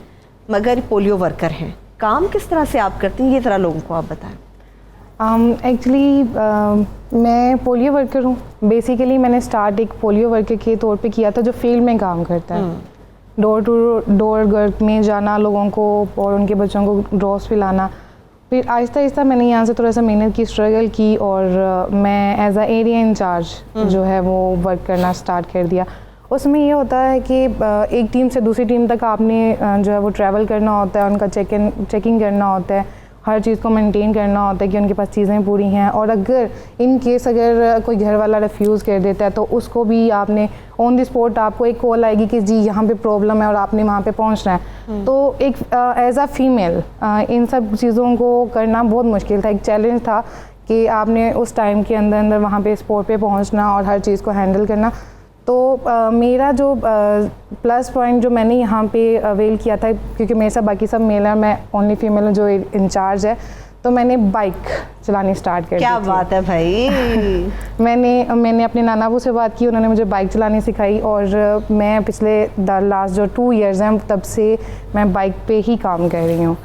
मगर पोलियो वर्कर हैं, काम किस तरह से आप करती हैं, ये ज़रा लोगों को आप बताएं। एक्चुअली मैं पोलियो वर्कर हूँ। बेसिकली मैंने स्टार्ट एक पोलियो वर्कर के तौर पे किया था जो फील्ड में काम करता है, डोर टू डोर घर में जाना, लोगों को और उनके बच्चों को ड्रॉप्स पिलाना। फिर आहिस्ता आहिस्ता मैंने यहाँ से थोड़ा सा मेहनत की, स्ट्रगल की और मैं एज अ एरिया इंचार्ज जो है वो वर्क करना स्टार्ट कर दिया। उसमें ये होता है कि एक टीम से दूसरी टीम तक आपने जो है वो ट्रैवल करना होता है, उनका चेकिंग करना होता है, हर चीज़ को मेंटेन करना होता है कि उनके पास चीज़ें पूरी हैं। और अगर इन केस अगर कोई घर वाला रिफ्यूज़ कर देता है तो उसको भी आपने ऑन द स्पॉट आपको एक कॉल आएगी कि जी यहाँ पे प्रॉब्लम है और आपने वहाँ पे पहुँचना है। तो एक एज अ फीमेल इन सब चीज़ों को करना बहुत मुश्किल था, एक चैलेंज था कि आपने उस टाइम के अंदर वहाँ पे स्पॉट पे पहुँचना और हर चीज़ को हैंडल करना। तो मेरा जो प्लस पॉइंट जो मैंने यहाँ पे अवेल किया था, क्योंकि मेरे साथ बाकी सब मेल है, मैं ओनली फीमेल हूँ जो इंचार्ज है, तो मैंने बाइक चलानी स्टार्ट कर दी। क्या बात है भाई। मैंने अपने नाना अबू से बात की, उन्होंने मुझे बाइक चलानी सिखाई और मैं पिछले लास्ट जो 2 इयर्स हैं तब से मैं बाइक पे ही काम कर रही हूँ।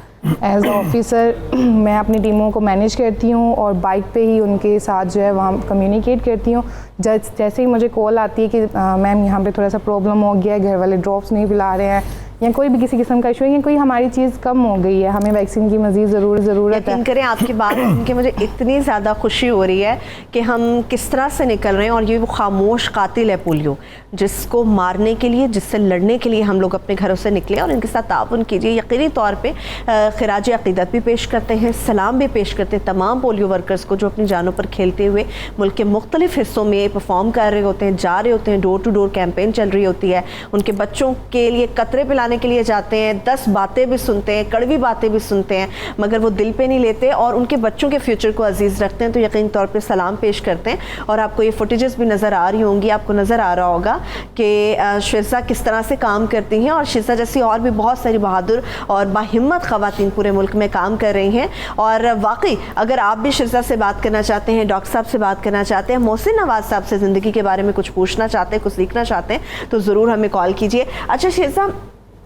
एज ऑफिसर मैं अपनी टीमों को मैनेज करती हूँ और बाइक पे ही उनके साथ जो है वहाँ कम्युनिकेट करती हूँ। जैसे ही मुझे कॉल आती है कि मैम यहाँ पे थोड़ा सा प्रॉब्लम हो गया है, घर वाले ड्रॉप्स नहीं पिला रहे हैं या कोई भी किसी किस्म का इशू है या कोई हमारी चीज़ कम हो गई है, हमें वैक्सीन की मज़ीद ज़रूरत है। यकीन करें आपकी बात सुन के मुझे इतनी ज़्यादा खुशी हो रही है कि हम किस तरह से निकल रहे हैं। और ये वो खामोश कातिल है पोलियो, जिसको मारने के लिए, जिससे लड़ने के लिए हम लोग अपने घरों से निकले और इनके साथ ताउन कीजिए। यकीनी तौर पर खिराज अक़ीदत भी पेश करते हैं, सलाम भी पेश करते हैं तमाम पोलियो वर्कर्स को जो अपनी जानों पर खेलते हुए मुल्क के मुख्तलिफ हिस्सों में परफॉर्म कर रहे होते हैं, जा रहे होते हैं। डोर टू डोर कैंपेन चल रही होती है, उनके बच्चों के लिए कतरे पिलाने के लिए जाते हैं, 10 बातें भी सुनते हैं, कड़वी बातें भी सुनते हैं, मगर वो दिल पे नहीं लेते और उनके बच्चों के फ्यूचर को अजीज़ रखते हैं। तो यकीन तौर पे सलाम पेश करते हैं। और आपको ये फुटेजेस भी नज़र आ रही होंगी, आपको नज़र आ रहा होगा कि शिरज़ा किस तरह से काम करती हैं। और शिरज़ा जैसी और भी बहुत सारी बहादुर और बाहिम्मत ख़वातीन पूरे मुल्क में काम कर रही हैं। और वाकई अगर आप भी शिरज़ा से बात करना चाहते हैं, डॉक्टर साहब से बात करना चाहते हैं, मोहसिन नवाज़ साहब से ज़िंदगी के बारे में कुछ पूछना चाहते हैं, कुछ सीखना चाहते हैं, तो ज़रूर हमें कॉल कीजिए। अच्छा शिरज़ा,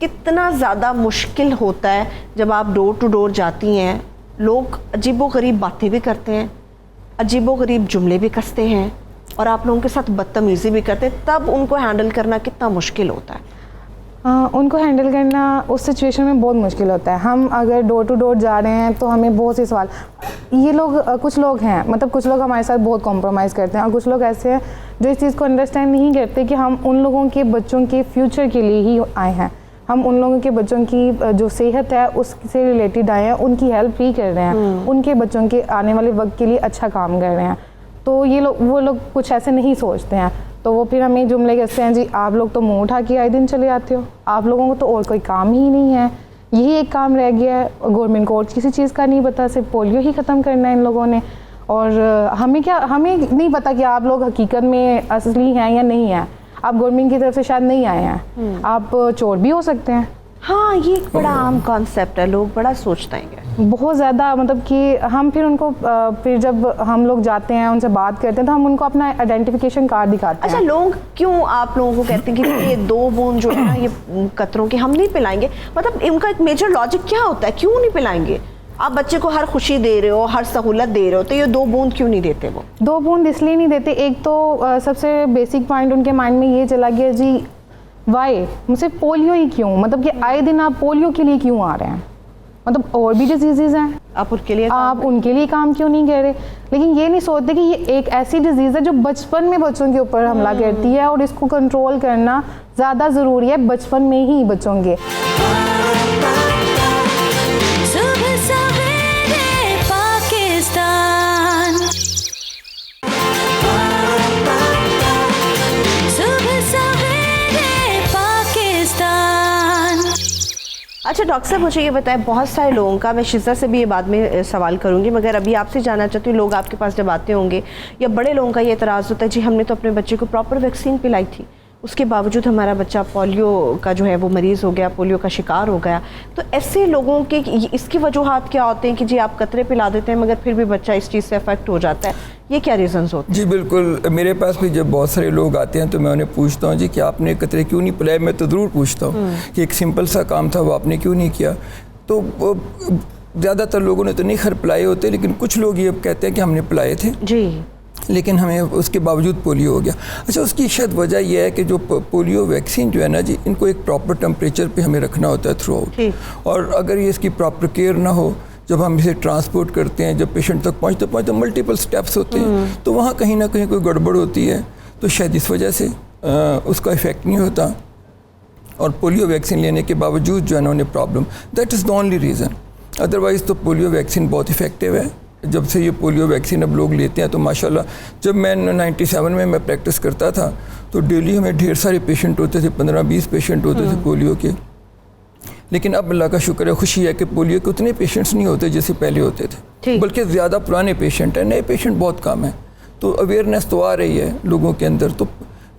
कितना ज़्यादा मुश्किल होता है जब आप डोर टू डोर जाती हैं, लोग अजीबोगरीब बातें भी करते हैं, अजीबोगरीब जुमले भी कसते हैं और आप लोगों के साथ बदतमीज़ी भी करते हैं, तब उनको हैंडल करना कितना मुश्किल होता है? उनको हैंडल करना उस सिचुएशन में बहुत मुश्किल होता है। हम अगर डोर टू डोर जा रहे हैं तो हमें बहुत से सवाल ये लोग कुछ लोग हैं, मतलब कुछ लोग हमारे साथ बहुत कॉम्प्रोमाइज़ करते हैं और कुछ लोग ऐसे हैं जो इस चीज़ को अंडरस्टैंड नहीं करते कि हम उन लोगों के बच्चों के फ्यूचर के लिए ही आए हैं, हम उन लोगों के बच्चों की जो सेहत है उससे रिलेटेड आए हैं, उनकी हेल्प ही कर रहे हैं, उनके बच्चों के आने वाले वक्त के लिए अच्छा काम कर रहे हैं। तो ये लोग, वो लोग कुछ ऐसे नहीं सोचते हैं, तो वो फिर हमें जुमले कहते हैं, जी आप लोग तो मुँह उठा के आए दिन चले आते हो, आप लोगों को तो और कोई काम ही नहीं है, यही एक काम रह गया है, गवर्नमेंट को और किसी चीज़ का नहीं पता, सिर्फ पोलियो ही ख़त्म करना है इन लोगों ने। और हमें नहीं पता कि आप लोग हकीकत में असली हैं या नहीं हैं, आप गवर्नमेंट की तरफ से शायद नहीं आए हैं, आप चोर भी हो सकते हैं। हाँ, ये एक बड़ा आम कॉन्सेप्ट है, लोग बड़ा सोचते हैं बहुत ज़्यादा, मतलब कि हम फिर उनको फिर जब हम लोग जाते हैं उनसे बात करते हैं तो हम उनको अपना आइडेंटिफिकेशन कार्ड दिखाते हैं। अच्छा, लोग क्यों आप लोगों को कहते हैं कि ये 2 बूंद जो है ना ये कतरों के हम नहीं पिलाएंगे, मतलब इनका एक मेजर लॉजिक क्या होता है, क्यों नहीं पिलाएंगे? आप बच्चे को हर खुशी दे रहे हो, हर सहूलत दे रहे हो, तो ये 2 बूंद क्यों नहीं देते? वो 2 बूंद इसलिए नहीं देते, एक तो सबसे बेसिक पॉइंट उनके माइंड में ये चला गया, जी वाई मुझसे पोलियो ही क्यों, मतलब कि आए दिन आप पोलियो के लिए क्यों आ रहे हैं, मतलब और भी डिजीज़ हैं, आप उनके लिए काम क्यों नहीं कर रहे? लेकिन ये नहीं सोचते कि ये एक ऐसी डिजीज़ है जो बचपन में बच्चों के ऊपर हमला करती है और इसको कंट्रोल करना ज़्यादा ज़रूरी है बचपन में ही बच्चों के। अच्छा डॉक्टर साहब, मुझे ये बताएं, बहुत सारे लोगों का, मैं शिजा से भी ये बाद में सवाल करूंगी, मगर अभी आपसे जानना चाहती हूँ, लोग आपके पास जब आते होंगे या बड़े लोगों का ये एतराज़ होता है, जी हमने तो अपने बच्चे को प्रॉपर वैक्सीन पिलाई थी, उसके बावजूद हमारा बच्चा पोलियो का जो है वो मरीज़ हो गया, पोलियो का शिकार हो गया। तो ऐसे लोगों के इसकी वजूहात क्या होते हैं कि जी आप कतरे पिला देते हैं मगर फिर भी बच्चा इस चीज़ से अफेक्ट हो जाता है, ये क्या रीज़न्स होते हैं? जी बिल्कुल, मेरे पास भी जब बहुत सारे लोग आते हैं तो मैं उन्हें पूछता हूँ, जी कि आपने कतरे क्यों नहीं पिलाए? मैं तो ज़रूर पूछता हूँ कि एक सिंपल सा काम था वो आपने क्यों नहीं किया। तो ज़्यादातर लोगों ने तो नहीं खैर पिलाए होते, लेकिन कुछ लोग ये कहते हैं कि हमने पिलाए थे जी, लेकिन हमें उसके बावजूद पोलियो हो गया। अच्छा, उसकी शायद वजह यह है कि जो पोलियो वैक्सीन जो है ना जी, इनको एक प्रॉपर टेम्परेचर पे हमें रखना होता है थ्रू आउट, और अगर ये इसकी प्रॉपर केयर ना हो, जब हम इसे ट्रांसपोर्ट करते हैं, जब पेशेंट तक पहुँचते मल्टीपल स्टेप्स होते हैं, तो वहाँ कहीं ना कहीं कोई गड़बड़ होती है, तो शायद इस वजह से उसका इफ़ेक्ट नहीं होता, और पोलियो वैक्सीन लेने के बावजूद जो है ना उन्हें problem, that is the only reason. Otherwise तो पोलियो वैक्सीन बहुत इफ़ेक्टिव है। जब से ये पोलियो वैक्सीन अब लोग लेते हैं तो माशाल्लाह, जब मैं 97 में मैं प्रैक्टिस करता था तो डेली हमें ढेर सारे पेशेंट होते थे, 15-20 पेशेंट होते थे पोलियो के। लेकिन अब अल्लाह का शुक्र है, खुशी है कि पोलियो के उतने पेशेंट्स नहीं होते जैसे पहले होते थे, बल्कि ज़्यादा पुराने पेशेंट हैं, नए पेशेंट बहुत कम है। तो अवेयरनेस तो आ रही है लोगों के अंदर। तो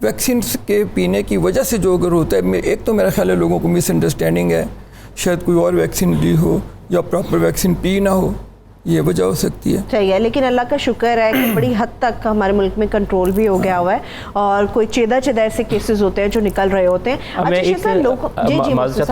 वैक्सीन के पीने की वजह से जो अगर होता है, एक तो मेरा ख्याल है लोगों को मिसअंडरस्टैंडिंग है, शायद कोई और वैक्सीन ली हो या प्रॉपर वैक्सीन पी ना हो, ये वजह हो सकती है। चाहिए, लेकिन अल्लाह का शुक्र है कि बड़ी हद तक हमारे मुल्क में कंट्रोल भी हो गया हुआ है, और कोई चेदा ऐसे केसेस होते हैं जो निकल रहे होते हैं। मैं एक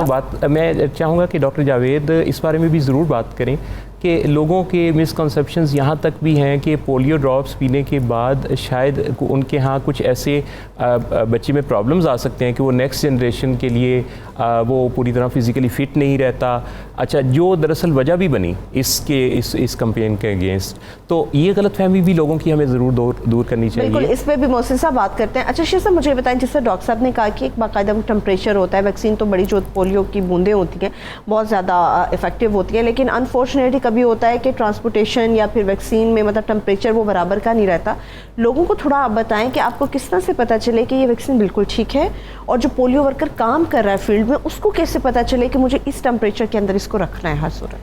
बात मैं चाहूँगा कि डॉक्टर जावेद इस बारे में भी ज़रूर बात करें कि लोगों के मिसकंसेप्शंस यहाँ तक भी हैं कि पोलियो ड्रॉप्स पीने के बाद शायद उनके यहाँ कुछ ऐसे बच्चे में प्रॉब्लम्स आ सकते हैं कि वो नेक्स्ट जनरेशन के लिए वो पूरी तरह फिज़िकली फ़िट नहीं रहता। अच्छा, जो दरअसल वजह भी बनी इस कैंपेन के अगेंस्ट, तो ये गलतफहमी भी लोगों की हमें ज़रूर दूर करनी चाहिए। बिल्कुल, इस पर भी मोहसिन साहब बात करते हैं। अच्छा शेर साहब, मुझे बताएं, जिससे डॉक्टर साहब ने कहा कि एक बाकायदा टेम्परेचर होता है, वैक्सीन तो बड़ी जो पोलियो की बूंदें होती हैं बहुत ज़्यादा इफेक्टिव होती है, लेकिन अनफॉर्चुनेटली कभी होता है कि ट्रांसपोर्टेशन या फिर वैक्सीन में मतलब टेम्परेचर वो बराबर का नहीं रहता। लोगों को थोड़ा आप बताएं कि आपको किस तरह से पता चले कि ये वैक्सीन बिल्कुल ठीक है, और जो पोलियो वर्कर काम कर रहा है फील्ड में उसको कैसे पता चले कि मुझे इस टेम्परेचर के अंदर इसको रखना है हर सूरत?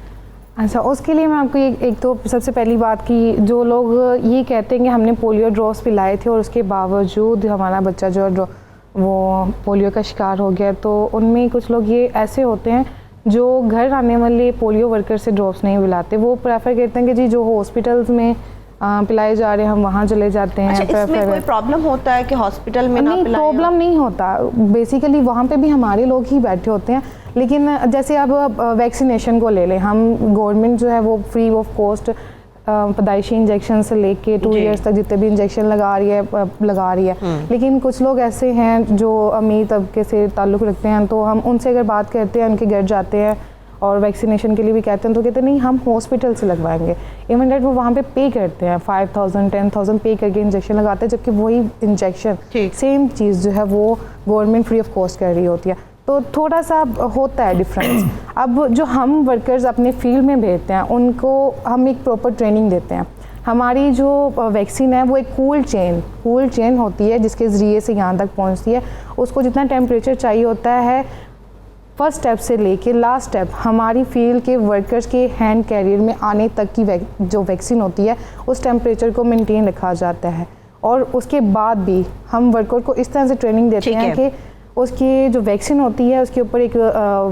अच्छा, उसके लिए मैं आपको एक तो सबसे पहली बात की, जो लोग ये कहते हैं कि हमने पोलियो ड्रॉप्स पिलाए थे और उसके बावजूद हमारा बच्चा जो है वो पोलियो का शिकार हो गया, तो उनमें कुछ लोग ये ऐसे होते हैं जो घर आने वाले पोलियो वर्कर से ड्रॉप्स नहीं पिलाते, वो प्रेफर करते हैं कि जी जो हॉस्पिटल्स में पिलाए जा रहे हैं हम वहाँ चले जाते हैं। अच्छा, इसमें कोई प्रॉब्लम होता है कि हॉस्पिटल में नहीं, प्रॉब्लम नहीं होता, बेसिकली वहाँ पे भी हमारे लोग ही बैठे होते हैं। लेकिन जैसे अब वैक्सीनेशन को ले लें, हम गवर्नमेंट जो है वो फ्री ऑफ कॉस्ट पैदाइशी इंजेक्शन से लेके 2 इयर्स तक जितने भी इंजेक्शन लगा रही है। लेकिन कुछ लोग ऐसे हैं जो अमीर तबके से ताल्लुक़ रखते हैं, तो हम उनसे अगर बात करते हैं, उनके घर जाते हैं और वैक्सीनेशन के लिए भी कहते हैं तो कहते हैं नहीं हम हॉस्पिटल से लगवाएंगे। इवन डेट वो वहाँ पे पे करते हैं 5,000 10,000 पे करके इंजेक्शन लगाते हैं, जबकि वही इंजेक्शन सेम चीज़ जो है वो गवर्नमेंट फ्री ऑफ कॉस्ट कर रही होती है। तो थोड़ा सा होता है डिफरेंस। अब जो हम वर्कर्स अपने फील्ड में भेजते हैं उनको हम एक प्रॉपर ट्रेनिंग देते हैं। हमारी जो वैक्सीन है वो एक कूल चेन होती है जिसके ज़रिए से यहाँ तक पहुँचती है। उसको जितना टेम्परेचर चाहिए होता है फर्स्ट स्टेप से लेके लास्ट स्टेप हमारी फील्ड के वर्कर्स के हैंड कैरियर में आने तक की जो वैक्सीन होती है उस टेम्परेचर को मेंटेन रखा जाता है। और उसके बाद भी हम वर्कर को इस तरह से ट्रेनिंग देते हैं कि उसकी जो वैक्सीन होती है उसके ऊपर एक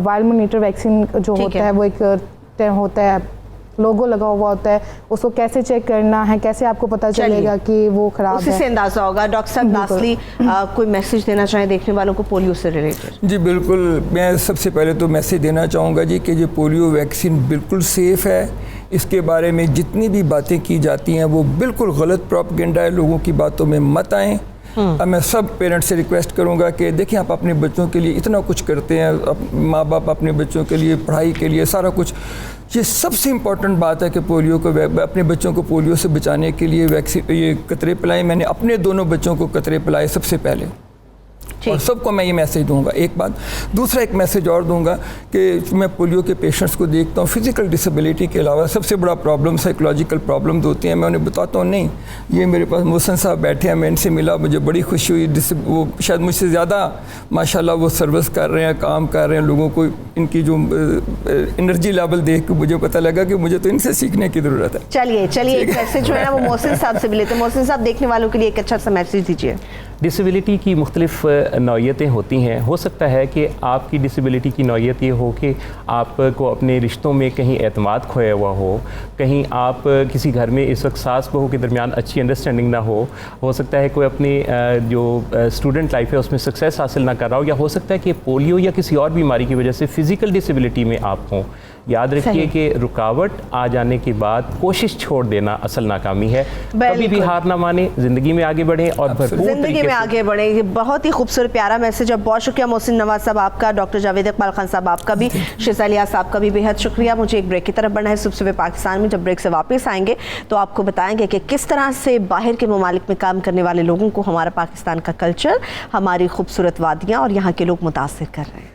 वायल मॉनिटर वैक्सीन जो होता है वो एक होता है लोगो लगा हुआ होता है, उसको कैसे चेक करना है, कैसे आपको पता चलेगा कि वो खराब है, उसी से अंदाजा होगा। डॉक्टर साहब लास्टली कोई मैसेज देना चाहें देखने वालों को पोलियो से रिलेटेड? जी बिल्कुल, मैं सबसे पहले तो मैसेज देना चाहूँगा जी कि जो पोलियो वैक्सीन बिल्कुल सेफ़ है। इसके बारे में जितनी भी बातें की जाती हैं वो बिल्कुल गलत प्रोपेगेंडा है, लोगों की बातों में मत आएँ। अब मैं सब पेरेंट्स से रिक्वेस्ट करूंगा कि देखिए आप अपने बच्चों के लिए इतना कुछ करते हैं, माँ बाप अपने बच्चों के लिए पढ़ाई के लिए सारा कुछ, ये सबसे इम्पॉर्टेंट बात है कि पोलियो को अपने बच्चों को पोलियो से बचाने के लिए वैक्सीन ये कतरे पिलाएं। मैंने अपने दोनों बच्चों को कतरे पिलाए सबसे पहले और सबको मैं ये मैसेज दूंगा। एक बात, दूसरा एक मैसेज और दूंगा कि मैं पोलियो के पेशेंट्स को देखता हूँ फिज़िकल डिसेबिलिटी के अलावा सबसे बड़ा प्रॉब्लम साइकोलॉजिकल प्रॉब्लम होती हैं। मैं उन्हें बताता हूँ नहीं, ये मेरे पास मोहसिन साहब बैठे हैं, मैं इनसे मिला, मुझे बड़ी खुशी हुई। वो शायद मुझसे ज़्यादा माशाल्लाह वो सर्विस कर रहे हैं, काम कर रहे हैं, लोगों को इनकी जो एनर्जी लेवल देख के मुझे पता लगा कि मुझे तो इनसे सीखने की ज़रूरत है। चलिए एक मैसेज जो है ना वो मोहसिन साहब से मिले थे। मोहसिन साहब देखने वालों के लिए एक अच्छा सा मैसेज दीजिए। डिसेबिलिटी की मुख्तलिफ नौयतें होती हैं। हो सकता है कि आपकी डिसेबिलिटी की नौयत ये हो कि आपको अपने रिश्तों में कहीं एतमाद खोया हुआ हो, कहीं आप किसी घर में इस वक्त सास बहू के दरमियान अच्छी अंडरस्टैंडिंग ना हो सकता है कोई अपनी जो स्टूडेंट लाइफ है उसमें सक्सेस हासिल ना कर रहा हो, या हो सकता है कि पोलियो या किसी और बीमारी की वजह से फ़िज़िकल डिसेबिलिटी में आप हों। याद रखिए कि रुकावट आ जाने के बाद कोशिश छोड़ देना असल नाकामी है। कभी भी हार ना माने, ज़िंदगी में आगे बढ़ें और भरपूर ज़िंदगी में आगे बढ़ें। ये बहुत ही खूबसूरत प्यारा मैसेज है। बहुत शुक्रिया मोहसिन नवाज साहब आपका, डॉक्टर जावेद इकबाल खान साहब आपका भी, शिज़ा साहब का भी बेहद शुक्रिया। मुझे एक ब्रेक की तरफ बढ़ना है सुबह सुबह पाकिस्तान में। जब ब्रेक से वापस आएंगे तो आपको बताएंगे कि किस तरह से बाहर के ममालिक में काम करने वाले लोगों को हमारा पाकिस्तान का कल्चर, हमारी खूबसूरत वादियाँ और यहाँ के लोग मुतासिर कर रहे हैं।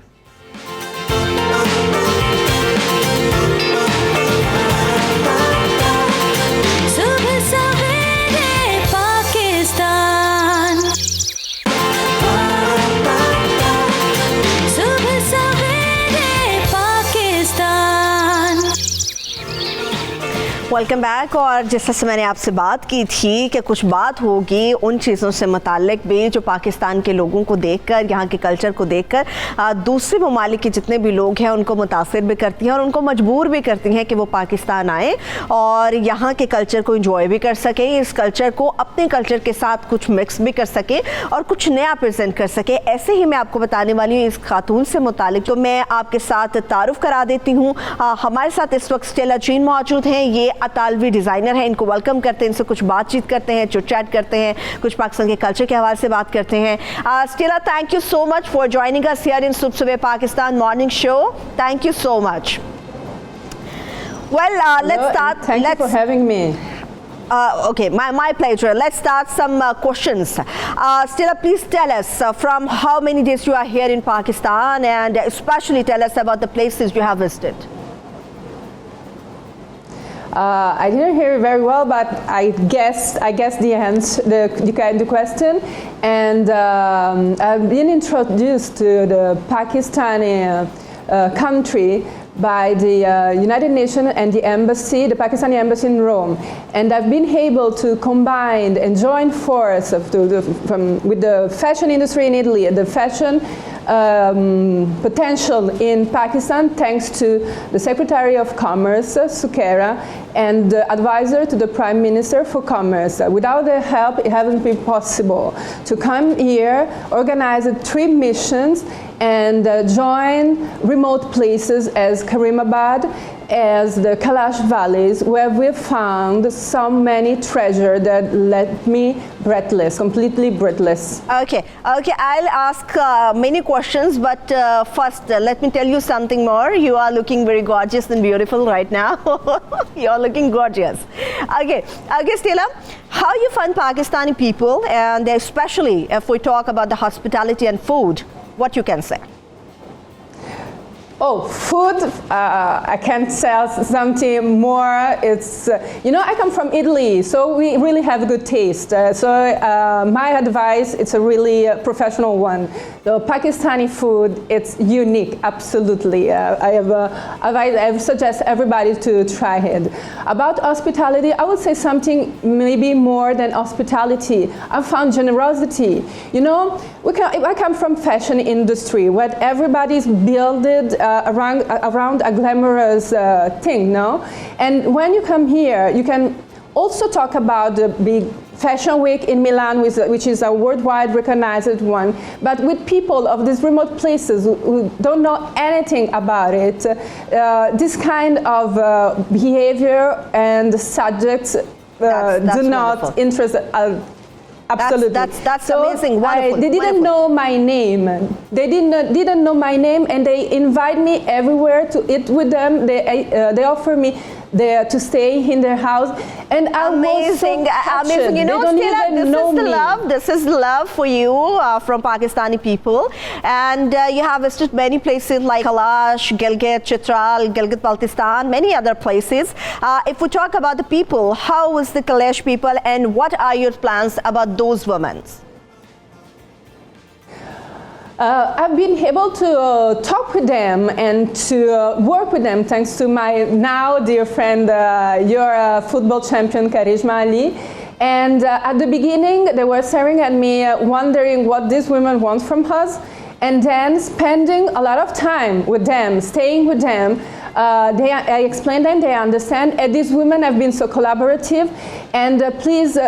Welcome back. और जैसे मैंने आपसे बात की थी कि कुछ बात होगी उन चीज़ों से मुताल्लिक भी जो पाकिस्तान के लोगों को देखकर, यहाँ के कल्चर को देखकर दूसरे ममालिक के जितने भी लोग हैं उनको मुतासिर भी करती हैं और उनको मजबूर भी करती हैं कि वो पाकिस्तान आएँ और यहाँ के कल्चर को इंजॉय भी कर सकें, इस कल्चर को अपने कल्चर के साथ कुछ मिक्स भी कर सकें और कुछ नया प्रेजेंट कर सकें। ऐसे ही मैं आपको बताने वाली हूँ इस खातून से मुताल्लिक। तो मैं आपके साथ तारुफ करा देती हूँ। हमारे साथ इस वक्त स्टेला जीन मौजूद हैं। ये अतालवी डिज़ाइनर हैं। इनको वेलकम करते हैं, इनसे कुछ बातचीत करते हैं, चिट चैट करते हैं, कुछ पाकिस्तान के कल्चर के हवाले से बात करते हैं। Stella, thank you so much for joining us here in सुबह Pakistan morning show. Thank you so much. Well, let's start. Thank you for having me. Okay, my pleasure. Let's start some questions. Stella, please tell us from how many days you are here in Pakistan, and especially tell us about the places you have visited. I didn't hear it very well, but I guessed the answer, the question, and I've been introduced to the Pakistani country by the United Nations and the embassy, the Pakistani embassy in Rome, and I've been able to combine and join force with the fashion industry in Italy and the fashion potential in Pakistan, thanks to the Secretary of Commerce, Sukera, and the advisor to the Prime Minister for Commerce. Without their help, it hasn't been possible to come here, organize 3 missions, and join remote places as Karimabad as the Kailash valleys, where we found so many treasures that left me breathless, completely breathless. Okay, I'll ask many questions, but first let me tell you something more. You are looking very gorgeous and beautiful right now. You are looking gorgeous. Okay, Stella, how you find Pakistani people, and especially if we talk about the hospitality and food, what you can say? Oh, food, I can't tell something more. It's, I come from Italy, so we really have good taste. My advice, it's a really professional one. The Pakistani food, it's unique, absolutely. I suggest everybody to try it. About hospitality, I would say something maybe more than hospitality. I found generosity. I come from fashion industry, where everybody's builded around a glamorous thing, no? And when you come here, you can also talk about the big Fashion Week in Milan, which is a worldwide recognized one, but with people of these remote places who don't know anything about it, this kind of behavior and subjects do not interest absolutely. That's amazing. Wonderful. They didn't know my name. They didn't know my name, and they invite me everywhere to eat with them. They offer me to stay in their house, and amazing. Amazing. Stella, this is love for you from Pakistani people, and you have visited many places like Kailash, Gilgit, Chitral, Gilgit-Baltistan, many other places. If we talk about the people, how is the Kailash people, and what are your plans about those women? I've been able to talk with them and to work with them thanks to my now dear friend, your football champion, Karishma Ali. And at the beginning, they were staring at me, wondering what these women want from us. And then spending a lot of time with them, staying with them, I explained them, they understand, and these women have been so collaborative, and please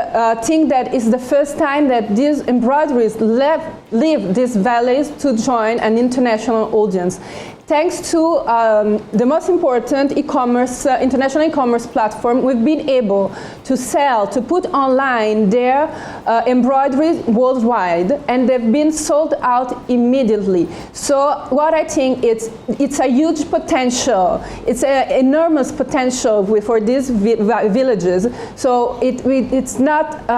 think that it's the first time that these embroideries leave these valleys to join an international audience. Thanks to the most important international e-commerce platform, we've been able to put online their embroideries worldwide, and they've been sold out immediately. So what I think it's a huge potential. It's an enormous potential for these villages. So it's not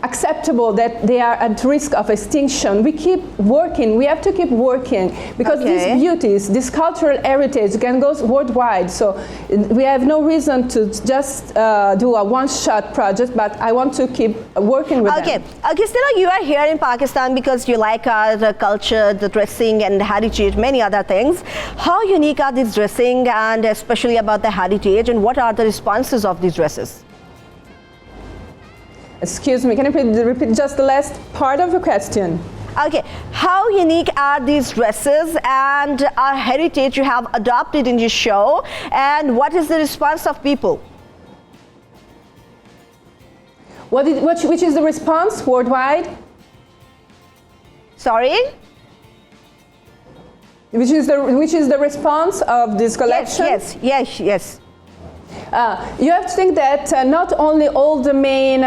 acceptable that they are at risk of extinction. We keep working. We have to keep working because these beauties, this cultural heritage can go worldwide. So we have no reason to just do a one-shot project, but I want to keep working with them. Okay, Stella, you are here in Pakistan because you like the culture, the dressing and heritage, many other things. How unique are these dressing, and especially about the heritage, and what are the responses of these dresses? Excuse me, can you repeat just the last part of the question? Okay, how unique are these dresses and our heritage you have adopted in this show, and what is the response of people? Which is the response worldwide? Sorry? Which is the response of this collection? Yes. You have to think that not only all the main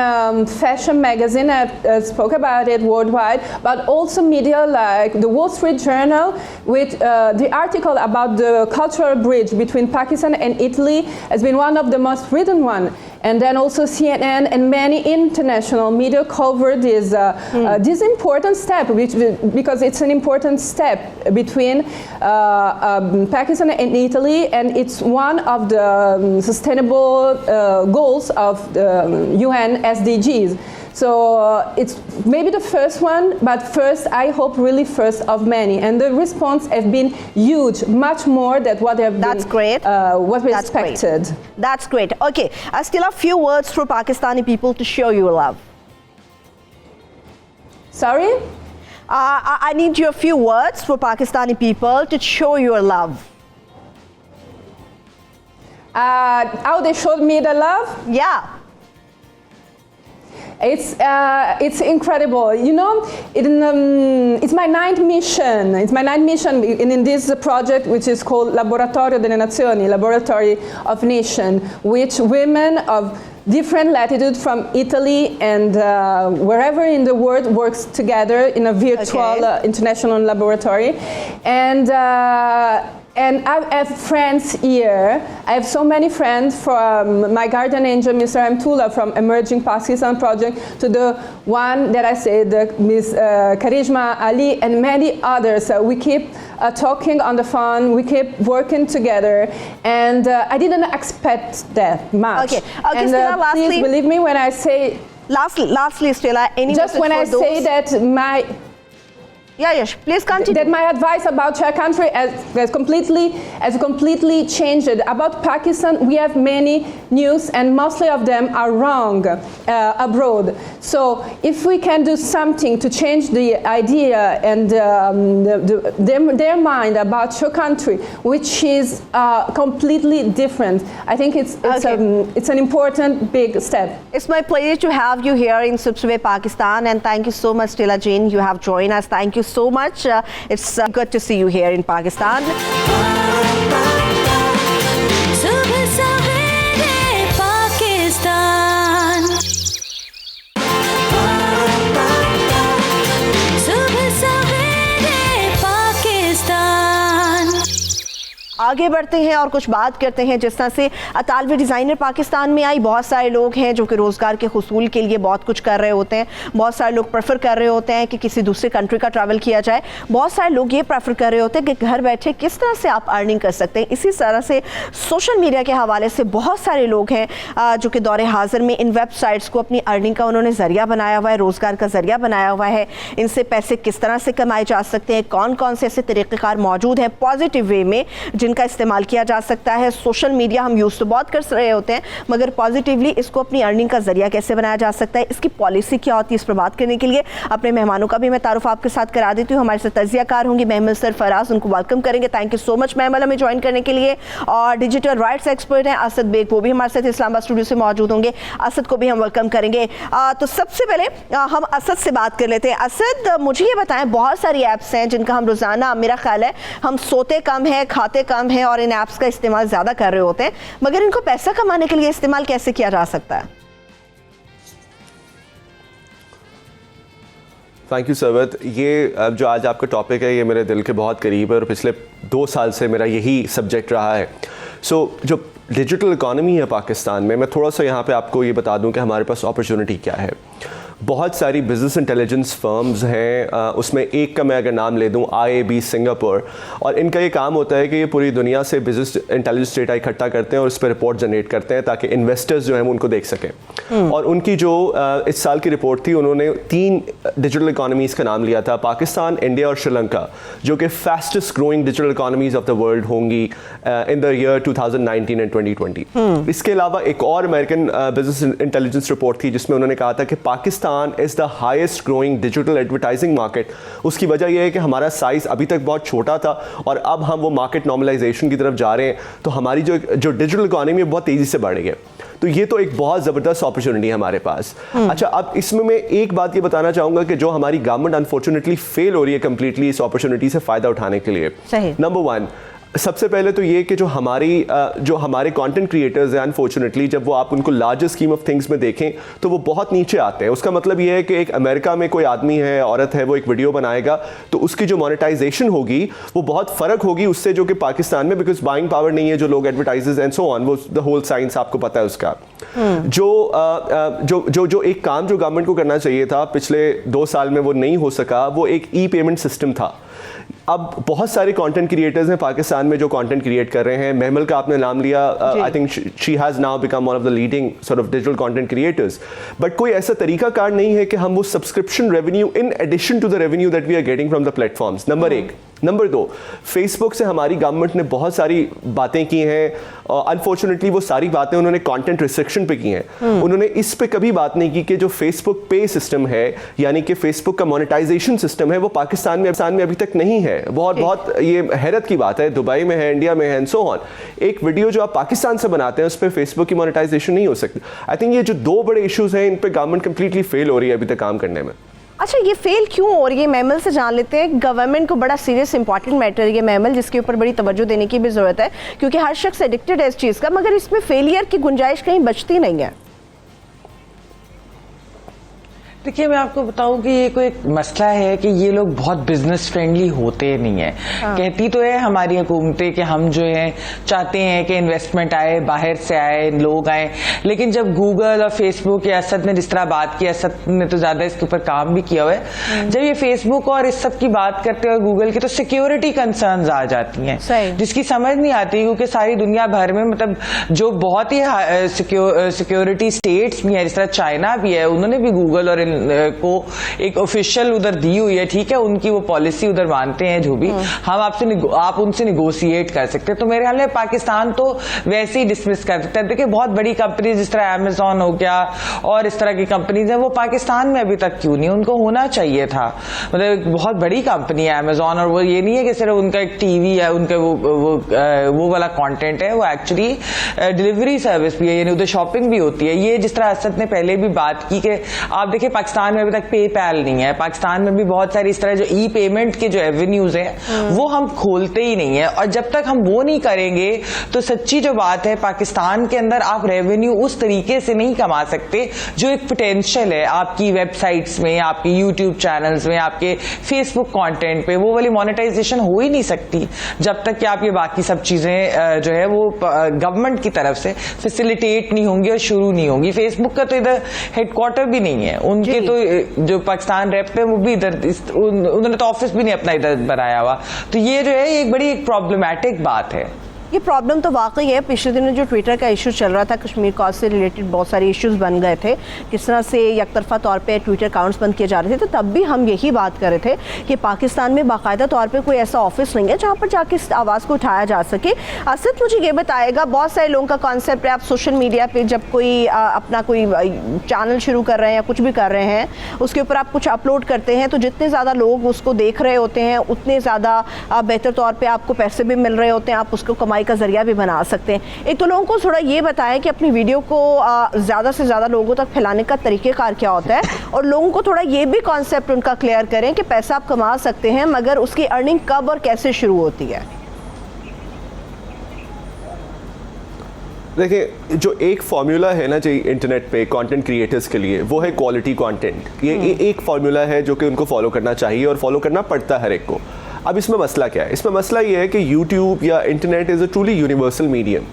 fashion magazines spoke about it worldwide, but also media like the Wall Street Journal, with the article about the cultural bridge between Pakistan and Italy has been one of the most written ones. And then also CNN and many international media covered this important step, because it's an important step between Pakistan and Italy, and it's one of the sustainable goals of the UN SDGs. So it's maybe the first one, but first, I hope really first of many. And the response has been huge, much more than what have That's been, great. What we expected. Great. That's great. Okay, still a few words for Pakistani people to show your love. Sorry? I need your few words for Pakistani people to show your love. How they showed me the love? Yeah. It's incredible. You know, it's my ninth mission. It's my ninth mission in this project, which is called Laboratorio delle Nazioni, Laboratory of Nation, which women of different latitude from Italy and wherever in the world works together in a virtual international laboratory. And I have friends here. I have so many friends, from my guardian angel, Mr. Amtullah, from Emerging Pakistan Project, to the one that I said, Ms. Karishma Ali, and many others. We keep talking on the phone, we keep working together, and I didn't expect that much. Okay, and Stella, lastly, please believe me when I say... Lastly, Stella, any just when I say that my... Yeah, yes, please continue. That my advice about your country has completely changed. About Pakistan, we have many news, and mostly of them are wrong abroad. So if we can do something to change the idea and their mind about your country, which is completely different, I think it's an important big step. It's my pleasure to have you here in Subsuve, Pakistan, and thank you so much, Stella Jane. You have joined us. Thank you so much. It's good to see you here in Pakistan. आगे बढ़ते हैं और कुछ बात करते हैं। जिस तरह से अतालवी डिज़ाइनर पाकिस्तान में आई, बहुत सारे लोग हैं जो कि रोज़गार के हुसूल के लिए बहुत कुछ कर रहे होते हैं। बहुत सारे लोग प्रेफर कर रहे होते हैं कि किसी दूसरे कंट्री का ट्रैवल किया जाए। बहुत सारे लोग ये प्रेफर कर रहे होते हैं कि घर बैठे किस तरह से आप अर्निंग कर सकते हैं। इसी तरह से सोशल मीडिया के हवाले से बहुत सारे लोग हैं जो कि दौरे हाजिर में इन वेबसाइट्स को अपनी अर्निंग का उन्होंने ज़रिया बनाया हुआ है, रोज़गार का ज़रिया बनाया हुआ है। इनसे पैसे किस तरह से कमाए जा सकते हैं, कौन कौन से ऐसे तरीक़ेकार मौजूद हैं पॉजिटिव वे में जिनका इस्तेमाल किया जा सकता है। सोशल मीडिया हम यूज़ तो बहुत कर रहे होते हैं, मगर पॉजिटिवली इसको अपनी अर्निंग का जरिया कैसे बनाया जा सकता है, इसकी पॉलिसी क्या होती है, इस पर बात करने के लिए अपने मेहमानों का भी मैं तारुफ आपके साथ करा देती हूँ। हमारे साथ तजियाकार होंगी महमल सर फराज, उनको वेलकम करेंगे। थैंक यू सो मच महमल हमें ज्वाइन करने के लिए। और डिजिटल राइट्स एक्सपर्ट हैं असद बेग, वो भी हमारे साथ इस्लामाबाद स्टूडियो से मौजूद होंगे। असद को भी हम वेलकम करेंगे। तो सबसे पहले हम असद से बात कर लेते हैं। असद, मुझे ये बताएं, बहुत सारी ऐप्स हैं जिनका हम रोज़ाना, मेरा ख्याल है हम सोते कम है, खाते कम है और इन ऐप्स का इस्तेमाल ज़्यादा कर रहे होते हैं, मगर इनको पैसा कमाने के लिए इस्तेमाल कैसे किया जा सकता है? Thank you Sarwat. ये जो आज आपका टॉपिक है ये मेरे दिल के बहुत करीब है और पिछले 2 साल से मेरा यही सब्जेक्ट रहा है। जो डिजिटल इकॉनमी है पाकिस्तान में, मैं थोड़ा सा यहाँ पे आपको ये बता दूँ कि हमारे पास अपॉर्चुनिटी क्या है। बहुत सारी बिजनेस इंटेलिजेंस फर्म्स हैं, उसमें एक का मैं अगर नाम ले दूं, IAB सिंगापुर, और इनका ये काम होता है कि ये पूरी दुनिया से बिजनेस इंटेलिजेंस डेटा इकट्ठा करते हैं और उस पर रिपोर्ट जनरेट करते हैं ताकि इन्वेस्टर्स जो हैं वो उनको देख सकें। और उनकी जो इस साल की रिपोर्ट थी, उन्होंने 3 डिजिटल इकॉनमीज़ का नाम लिया था, पाकिस्तान, इंडिया और श्रीलंका, जो कि fastest growing digital economies of the world होंगी इन द ईयर 2019 एंड 2020। इसके अलावा एक और अमेरिकन बिजनेस इंटेलिजेंस रिपोर्ट थी जिसमें उन्होंने कहा था कि Pakistan is the highest growing digital advertising market. उसकी वजह यह है कि हमारा साइज अभी तक बहुत छोटा था और अब हम वो मार्केट नॉर्मलाइजेशन की तरफ जा रहे हैं, तो हमारी जो डिजिटल इकॉनमी है बहुत तेज़ी से बढ़ रही है। तो ये तो एक बहुत ज़बरदस्त अपॉर्चुनिटी है हमारे पास। अच्छा, अब इसमें मैं एक बात ये बताना चाहूँगा कि जो हमारी गवर्नमेंट अनफॉर्चुनेटली फेल हो रही है कम्प्लीटली इस अपॉर्चुनिटी से फ़ायदा उठाने के लिए। नंबर 1, सबसे पहले तो ये कि जो हमारे कंटेंट क्रिएटर्स हैं, अनफॉर्चुनेटली जब वो आप उनको लार्जर स्कीम ऑफ थिंग्स में देखें तो वो बहुत नीचे आते हैं। उसका मतलब ये है कि एक अमेरिका में कोई आदमी है, औरत है, वो एक वीडियो बनाएगा तो उसकी जो मोनेटाइजेशन होगी वो बहुत फ़र्क होगी उससे जो कि पाकिस्तान में, बिकॉज बाइंग पावर नहीं है जो लोग एडवर्टाइजर्स एंड सो ऑन, वो द होल साइंस आपको पता है उसका। जो एक काम जो गवर्नमेंट को करना चाहिए था पिछले 2 साल में वो नहीं हो सका, वो एक ई-पेमेंट सिस्टम था। अब बहुत सारे कंटेंट क्रिएटर्स हैं पाकिस्तान में जो कंटेंट क्रिएट कर रहे हैं। महमल का आपने नाम लिया, I think she has now become one of the leading sort of digital content creators, but कोई ऐसा तरीका कार नहीं है कि हम वो subscription revenue in addition to the revenue that we are getting from the platforms, number 1। Number 2, Facebook से हमारी गवर्नमेंट ने बहुत सारी बातें की हैं, अनफॉर्चुनेटली वो सारी बातें उन्होंने कंटेंट रिस्ट्रिक्शन पे की हैं। उन्होंने इस पे कभी बात नहीं की कि जो फेसबुक पे सिस्टम है, यानी कि फेसबुक का मोनेटाइजेशन सिस्टम है, वो पाकिस्तान में अभी तक नहीं है। बहुत ये हैरत की बात है, दुबई में है, इंडिया में है एंड सो ऑन। एक वीडियो जो आप पाकिस्तान से बनाते हैं उस पर फेसबुक की मोनेटाइजेशन नहीं हो सकती। आई थिंक ये जो 2 बड़े इशूज़ हैं इन पे गवर्नमेंट कंप्लीटली फेल हो रही है अभी तक काम करने में। अच्छा, ये फेल क्यों हो रही है? महमल से जान लेते हैं। गवर्नमेंट को बड़ा सीरियस इंपॉर्टेंट मैटर है ये महमल, जिसके ऊपर बड़ी तवज्जो देने की भी ज़रूरत है, क्योंकि हर शख्स एडिक्टेड है इस चीज़ का, मगर इसमें फेलियर की गुंजाइश कहीं बचती नहीं है। देखिए, मैं आपको बताऊं कि ये कोई एक मसला है कि ये लोग बहुत बिजनेस फ्रेंडली होते नहीं है। कहती तो है हमारी हुकूमतें कि हम जो है चाहते हैं कि इन्वेस्टमेंट आए, बाहर से आए, लोग आए, लेकिन जब गूगल और फेसबुक या असद ने जिस तरह बात की, असद ने तो ज्यादा इसके ऊपर काम भी किया हुआ है, जब ये फेसबुक और इस सब की बात करते हैं गूगल की, तो सिक्योरिटी कंसर्न्स आ जाती हैं जिसकी समझ नहीं आती, क्योंकि सारी दुनिया भर में मतलब जो बहुत ही सिक्योरिटी स्टेट्स भी है, जिस तरह चाइना भी है, उन्होंने भी गूगल और को एक ऑफिशियल उधर दी हुई है, ठीक है, उनकी वो पॉलिसी उधर मानते हैं, जो भी हम आप उनसे निगोशिएट कर सकते हैं। तो मेरे ख्याल में पाकिस्तान तो वैसे ही डिसमिस कर सकता है। देखिए, बहुत बड़ी कंपनी जिस तरह अमेजॉन हो गया और इस तरह की कंपनीज है, वो पाकिस्तान में अभी तक क्यों नहीं? उनको होना चाहिए था। मतलब बहुत बड़ी कंपनी है अमेजॉन, और वो ये नहीं है कि सिर्फ उनका एक टीवी है, उनका वो वाला कंटेंट है, वो एक्चुअली डिलीवरी सर्विस भी है, यानी उधर शॉपिंग भी होती है। ये जिस तरह असद ने पहले भी बात की कि आप देखिए पाकिस्तान में अभी तक पेपैल नहीं है, पाकिस्तान में भी बहुत सारी इस तरह जो ई पेमेंट के जो एवेन्यूज हैं वो हम खोलते ही नहीं है, और जब तक हम वो नहीं करेंगे तो सच्ची जो बात है, पाकिस्तान के अंदर आप रेवेन्यू उस तरीके से नहीं कमा सकते जो एक पोटेंशियल है आपकी वेबसाइट्स में, आपकी यूट्यूब चैनल्स में, आपके फेसबुक कंटेंट पे। वो वाली मोनेटाइजेशन हो ही नहीं सकती जब तक कि आप ये बाकी सब चीजें जो है वो गवर्नमेंट की तरफ से फैसिलिटेट नहीं होंगी और शुरू नहीं होंगी। फेसबुक का तो इधर हेडक्वार्टर भी नहीं है, उनके तो जो पाकिस्तान रेप है वो भी इधर, उन्होंने तो ऑफिस भी नहीं अपना इधर बनाया हुआ। तो ये जो है एक बड़ी प्रॉब्लमैटिक बात है। ये प्रॉब्लम तो वाकई है। पिछले दिनों जो ट्विटर का इशू चल रहा था, कश्मीर कॉज से रिलेटेड बहुत सारे इश्यूज बन गए थे, किस तरह से एकतरफा तौर पे ट्विटर अकाउंट्स बंद किए जा रहे थे, तो तब भी हम यही बात कर रहे थे कि पाकिस्तान में बाकायदा तौर पे कोई ऐसा ऑफिस नहीं है जहाँ पर जाके इस आवाज़ को उठाया जा सके। असद मुझे ये बताएगा, बहुत सारे लोगों का कॉन्सेप्ट है, आप सोशल मीडिया पर जब कोई अपना कोई चैनल शुरू कर रहे हैं या कुछ भी कर रहे हैं, उसके ऊपर आप कुछ अपलोड करते हैं तो जितने ज़्यादा लोग उसको देख रहे होते हैं उतने ज़्यादा बेहतर तौर पर आपको पैसे भी मिल रहे होते हैं, आप उसको कमाई का जरिया भी बना सकते हैं। एक तो लोगों को थोड़ा ये बताएं कि अपनी वीडियो को ज़्यादा से ज़्यादा लोगों तक फैलाने का तरीक़ेकार क्या होता है, और लोगों को थोड़ा ये भी कॉन्सेप्ट उनका क्लियर करें कि पैसा आप कमा सकते हैं, मगर उसकी अर्निंग कब और कैसे शुरू होती है। देखिए, जो एक फार्मूला है ना चाहिए इंटरनेट पे कंटेंट क्रिएटर्स के लिए, वो है क्वालिटी कंटेंट। ये एक फार्मूला है जो कि उनको फॉलो करना चाहिए और फॉलो करना पड़ता है हर एक को। अब इसमें मसला क्या है? इसमें मसला ये है कि यूट्यूब या internet is a truly universal medium.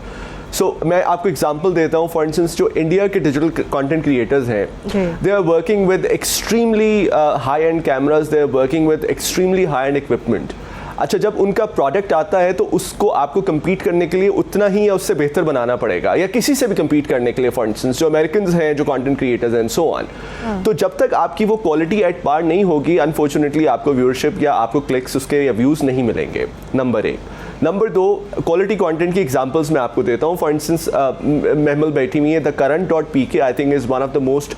So मैं आपको एग्जांपल देता हूँ। फॉर इंस्टेंस, जो इंडिया के डिजिटल कंटेंट क्रिएटर्स हैं, they are working with extremely high end cameras, they are working with extremely high end equipment. अच्छा, जब उनका प्रोडक्ट आता है तो उसको आपको compete करने के लिए उतना ही या उससे बेहतर बनाना पड़ेगा, या किसी से भी compete करने के लिए। फॉर इंस्टेंस, जो अमेरिकन्स हैं, जो content creators and so on, तो जब तक आपकी वो क्वालिटी एट पार नहीं होगी, अनफॉर्चुनेटली आपको व्यूअरशिप या आपको क्लिक्स उसके या व्यूज़ नहीं मिलेंगे। नंबर 1। नंबर 2, क्वालिटी कंटेंट की एग्जांपल्स मैं आपको देता हूँ। फॉर इंस्टेंस, महमल बैठी हुई है, the current I think is one of the most,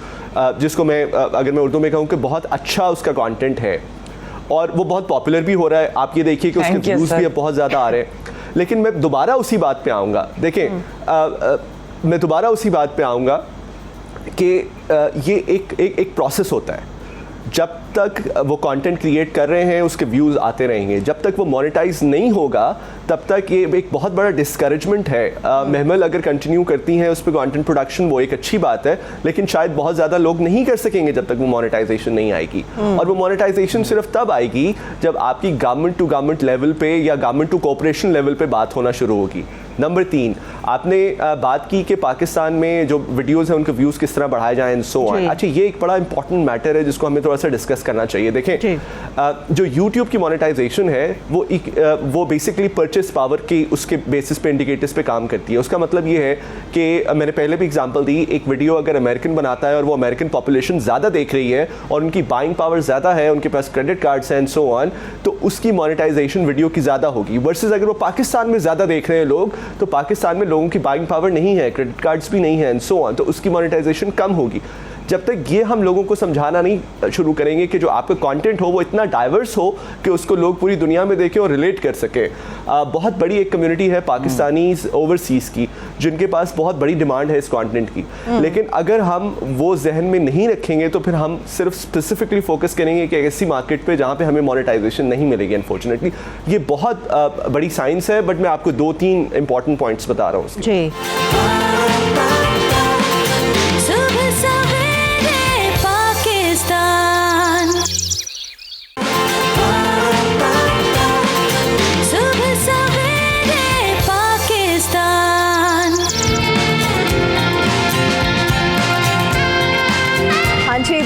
जिसको मैं अगर मैं उर्दू में कहूँ कि बहुत अच्छा उसका कंटेंट है और वो बहुत पॉपुलर भी हो रहा है। आप ये देखिए कि उसके व्यूज़ भी बहुत ज़्यादा आ रहे हैं। लेकिन मैं दोबारा उसी बात पे आऊँगा। देखें, मैं दोबारा उसी बात पे आऊँगा कि ये एक प्रोसेस होता है। जब तक वो कंटेंट क्रिएट कर रहे हैं उसके व्यूज़ आते रहेंगे, जब तक वो मोनेटाइज नहीं होगा तब तक ये एक बहुत बड़ा डिस्करेजमेंट है। महमल अगर कंटिन्यू करती हैं उस पर कंटेंट प्रोडक्शन, वो एक अच्छी बात है, लेकिन शायद बहुत ज़्यादा लोग नहीं कर सकेंगे जब तक वो मोनेटाइजेशन नहीं आएगी। और वो मोनेटाइजेशन सिर्फ तब आएगी जब आपकी गवर्नमेंट टू गवर्नमेंट लेवल पे या गवर्नमेंट टू कॉर्पोरेशन लेवल पे बात होना शुरू होगी। नंबर 3, आपने बात की कि पाकिस्तान में जो वीडियोज़ हैं उनके व्यूज़ किस तरह बढ़ाए जाएँ एंड सो ऑन। अच्छा, ये एक बड़ा इंपॉर्टेंट मैटर है जिसको हमें थोड़ा सा डिस्कस करना चाहिए। देखें जो YouTube की मोनेटाइजेशन है वो बेसिकली परचेस पावर की उसके बेसिस पे इंडिकेटर्स पे काम करती है। उसका मतलब ये है कि मैंने पहले भी एग्जांपल दी, एक वीडियो अगर अमेरिकन बनाता है और वो अमेरिकन पॉपुलेशन ज़्यादा देख रही है और उनकी बाइंग पावर ज़्यादा है, उनके पास क्रेडिट कार्ड्स हैं एंड सो ऑन, तो उसकी मोनेटाइजेशन वीडियो की ज़्यादा होगी। वर्सेस अगर वो पाकिस्तान में ज़्यादा देख रहे हैं लोग, तो पाकिस्तान में लोगों की बाइंग पावर नहीं है, क्रेडिट कार्ड्स भी नहीं है एंड सो ऑन, तो उसकी मोनेटाइजेशन कम होगी। जब तक ये हम लोगों को समझाना नहीं शुरू करेंगे कि जो आपका कंटेंट हो वो इतना डाइवर्स हो कि उसको लोग पूरी दुनिया में देखें और रिलेट कर सकें। बहुत बड़ी एक कम्युनिटी है पाकिस्तानीज़ ओवरसीज़ की जिनके पास बहुत बड़ी डिमांड है इस कंटेंट की, लेकिन अगर हम वो जहन में नहीं रखेंगे तो फिर हम सिर्फ स्पेसिफिकली फोकस करेंगे कि ऐसी मार्केट पे जहाँ पे हमें मोनेटाइजेशन नहीं मिलेगी। अनफॉर्चुनेटली ये बहुत बड़ी साइंस है, बट मैं आपको 2-3 इंपॉर्टेंट पॉइंट्स बता रहा हूँ जी।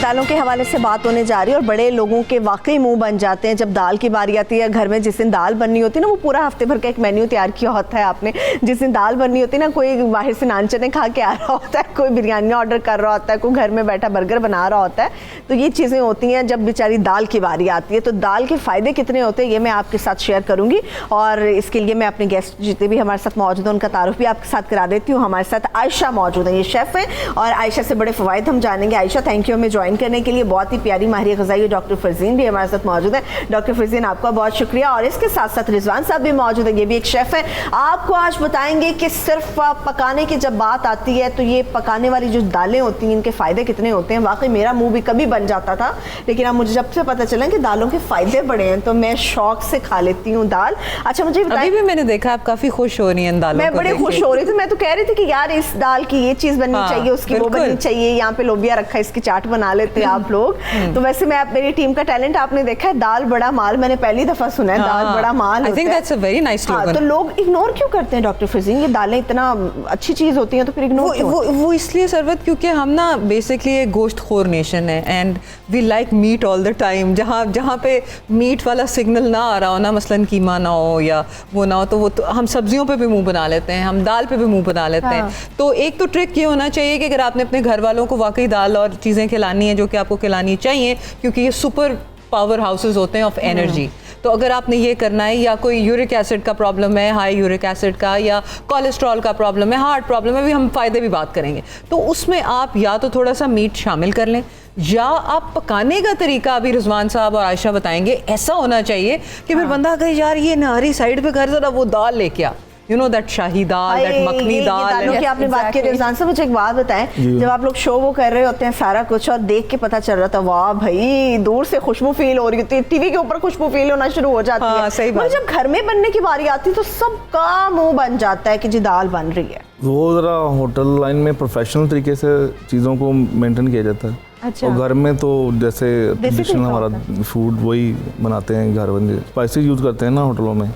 दालों के हवाले से बात होने जा रही है और बड़े लोगों के वाकई मुंह बन जाते हैं जब दाल की बारी आती है। घर में जिस दिन दाल बननी होती है ना, वो पूरा हफ्ते भर का एक मेन्यू तैयार किया होता है आपने। जिस दिन दाल बननी होती है ना, कोई बाहर से नान चने खा के आ रहा होता है, कोई बिरयानी ऑर्डर कर रहा होता है, कोई घर में बैठा बर्गर बना रहा होता है। तो ये चीज़ें होती हैं जब बेचारी दाल की बारी आती है। तो दाल के फ़ायदे कितने होते हैं ये मैं आपके साथ शेयर करूँगी, और इसके लिए मैं अपने गेस्ट जितने भी हमारे साथ मौजूद हैं उनका तारुफ भी आपके साथ करा देती हूँ। हमारे साथ आयशा मौजूद है, ये शेफ़ हैं और आयशा से बड़े फ़वाइद हम जानेंगे। आयशा, थैंक यू हमें ज्वाइन करने के लिए। बहुत ही प्यारी माहिर ग़िज़ाई डॉक्टर फरजीन भी हमारे साथ मौजूद है। डॉक्टर फरजीन, आपका बहुत शुक्रिया। और इसके साथ साथ रिजवान साहब भी मौजूद है, ये भी एक शेफ़ है। आपको आज बताएंगे कि सिर्फ पकाने की जब बात आती है तो ये पकाने वाली जो दालें होती हैं इनके फ़ायदे कितने होते हैं। वाकई मेरा मुंह भी कभी बन जाता था, लेकिन अब मुझे जब से पता चला कि दालों के फ़ायदे बड़े हैं तो मैं शौक से खा लेती हूँ दाल। अच्छा, मुझे अभी भी मैंने देखा आप काफ़ी खुश हो रही हैं दालों मैं बड़े खुश हो रही थी। मैं तो कह रही थी कि यार इस दाल की ये चीज़ बननी चाहिए, उसकी वो बननी चाहिए। यहाँ पे लोबिया रखा है, इसकी चाट बना लेते हैं आप लोग। तो वैसे मैं मेरी टीम का टैलेंट आपने देखा है, दाल बड़ा माल, मैंने पहली दफा सुना है दाल बड़ा माल। I think that's a very nice slogan. तो लोग इग्नोर क्यों करते हैं डॉक्टर फरजीन? ये दालें इतना अच्छी चीज होती हैं तो फिर इग्नोर क्यों? वो इसलिए सरवत क्योंकि हम ना बेसिकली एक गोश्त खोर नेशन है and we like meat all the time. जहाँ पे मीट वाला सिग्नल ना आ रहा हो ना, मसलन कीमा ना हो या वो ना हो, तो वो तो हम सब्जियों पे भी मुंह बना लेते हैं, हम दाल पे भी मुंह बना लेते हैं। तो एक तो ट्रिक ये होना चाहिए कि अगर आपने अपने घर वालों को वाकई दाल और चीज़ें खिलानी है जो कि आपको खिलानी चाहिए, क्योंकि ये सुपर पावर हाउसेस होते हैं ऑफ एनर्जी। तो अगर आपने ये करना है, या कोई यूरिक एसिड का प्रॉब्लम है, हाई यूरिक एसिड का, या कोलेस्ट्रॉल का प्रॉब्लम है, हार्ट प्रॉब्लम है, भी हम फ़ायदे भी बात करेंगे, तो उसमें आप या तो थोड़ा सा मीट शामिल कर लें, या आप पकाने का तरीका अभी रिजवान साहब और आयशा बताएंगे। ऐसा होना चाहिए कि फिर बंदा कहे यार ये नारी साइड पे घर जरा वो दाल लेके आ, you know that shahi dal, that makhani dal. दालों की आपने बात की रिजवान साहब, मुझे एक बात बताएं, जब आप लोग शो वो कर रहे होते हैं सारा कुछ और देख के पता चल रहा था वाह भाई दूर से खुशबू फील हो रही होती है, टीवी के ऊपर खुशबू फील होना शुरू हो जाती है। सही बात। जब घर में बनने की बारी आती है तो सबका मुंह बन जाता है कि जी दाल बन रही है। वो ज़रा होटल लाइन में प्रोफेशनल तरीके से चीज़ों को मेंटेन किया जाता है। अच्छा। और घर में तो जैसे ट्रेडिशनल हमारा फूड वही बनाते हैं, घर बंदे स्पाइसेस यूज़ करते हैं ना होटलों में,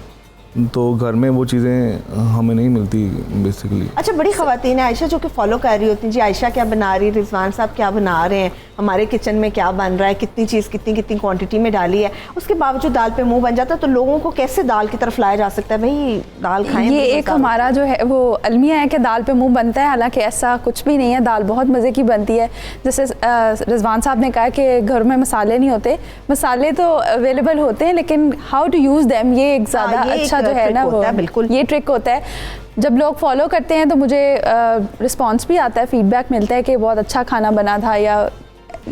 तो घर में वो चीज़ें हमें नहीं मिलती बेसिकली। अच्छा, बड़ी ख़वातीन है आयशा जो कि फॉलो कर रही होती हैं जी आयशा क्या बना रही है, रिजवान साहब क्या बना रहे हैं, हमारे किचन में क्या बन रहा है, कितनी चीज़ कितनी क्वांटिटी में डाली है, उसके बावजूद दाल पे मुंह बन जाता है। तो लोगों को कैसे दाल की तरफ लाया जा सकता है, भाई दाल खाएं? ये एक हमारा जो है वो अलमिया है कि दाल पे मुंह बनता है, हालांकि ऐसा कुछ भी नहीं है। दाल बहुत मज़े की बनती है। जैसे रिजवान साहब ने कहा कि घर में मसाले नहीं होते, मसाले तो अवेलेबल होते हैं, लेकिन हाउ टू यूज़ देम ये एक ज़्यादा अच्छा जो है ना, वो बिल्कुल ये ट्रिक होता है। जब लोग फॉलो करते हैं तो मुझे रिस्पॉन्स भी आता है, फीडबैक मिलता है कि बहुत अच्छा खाना बना था, या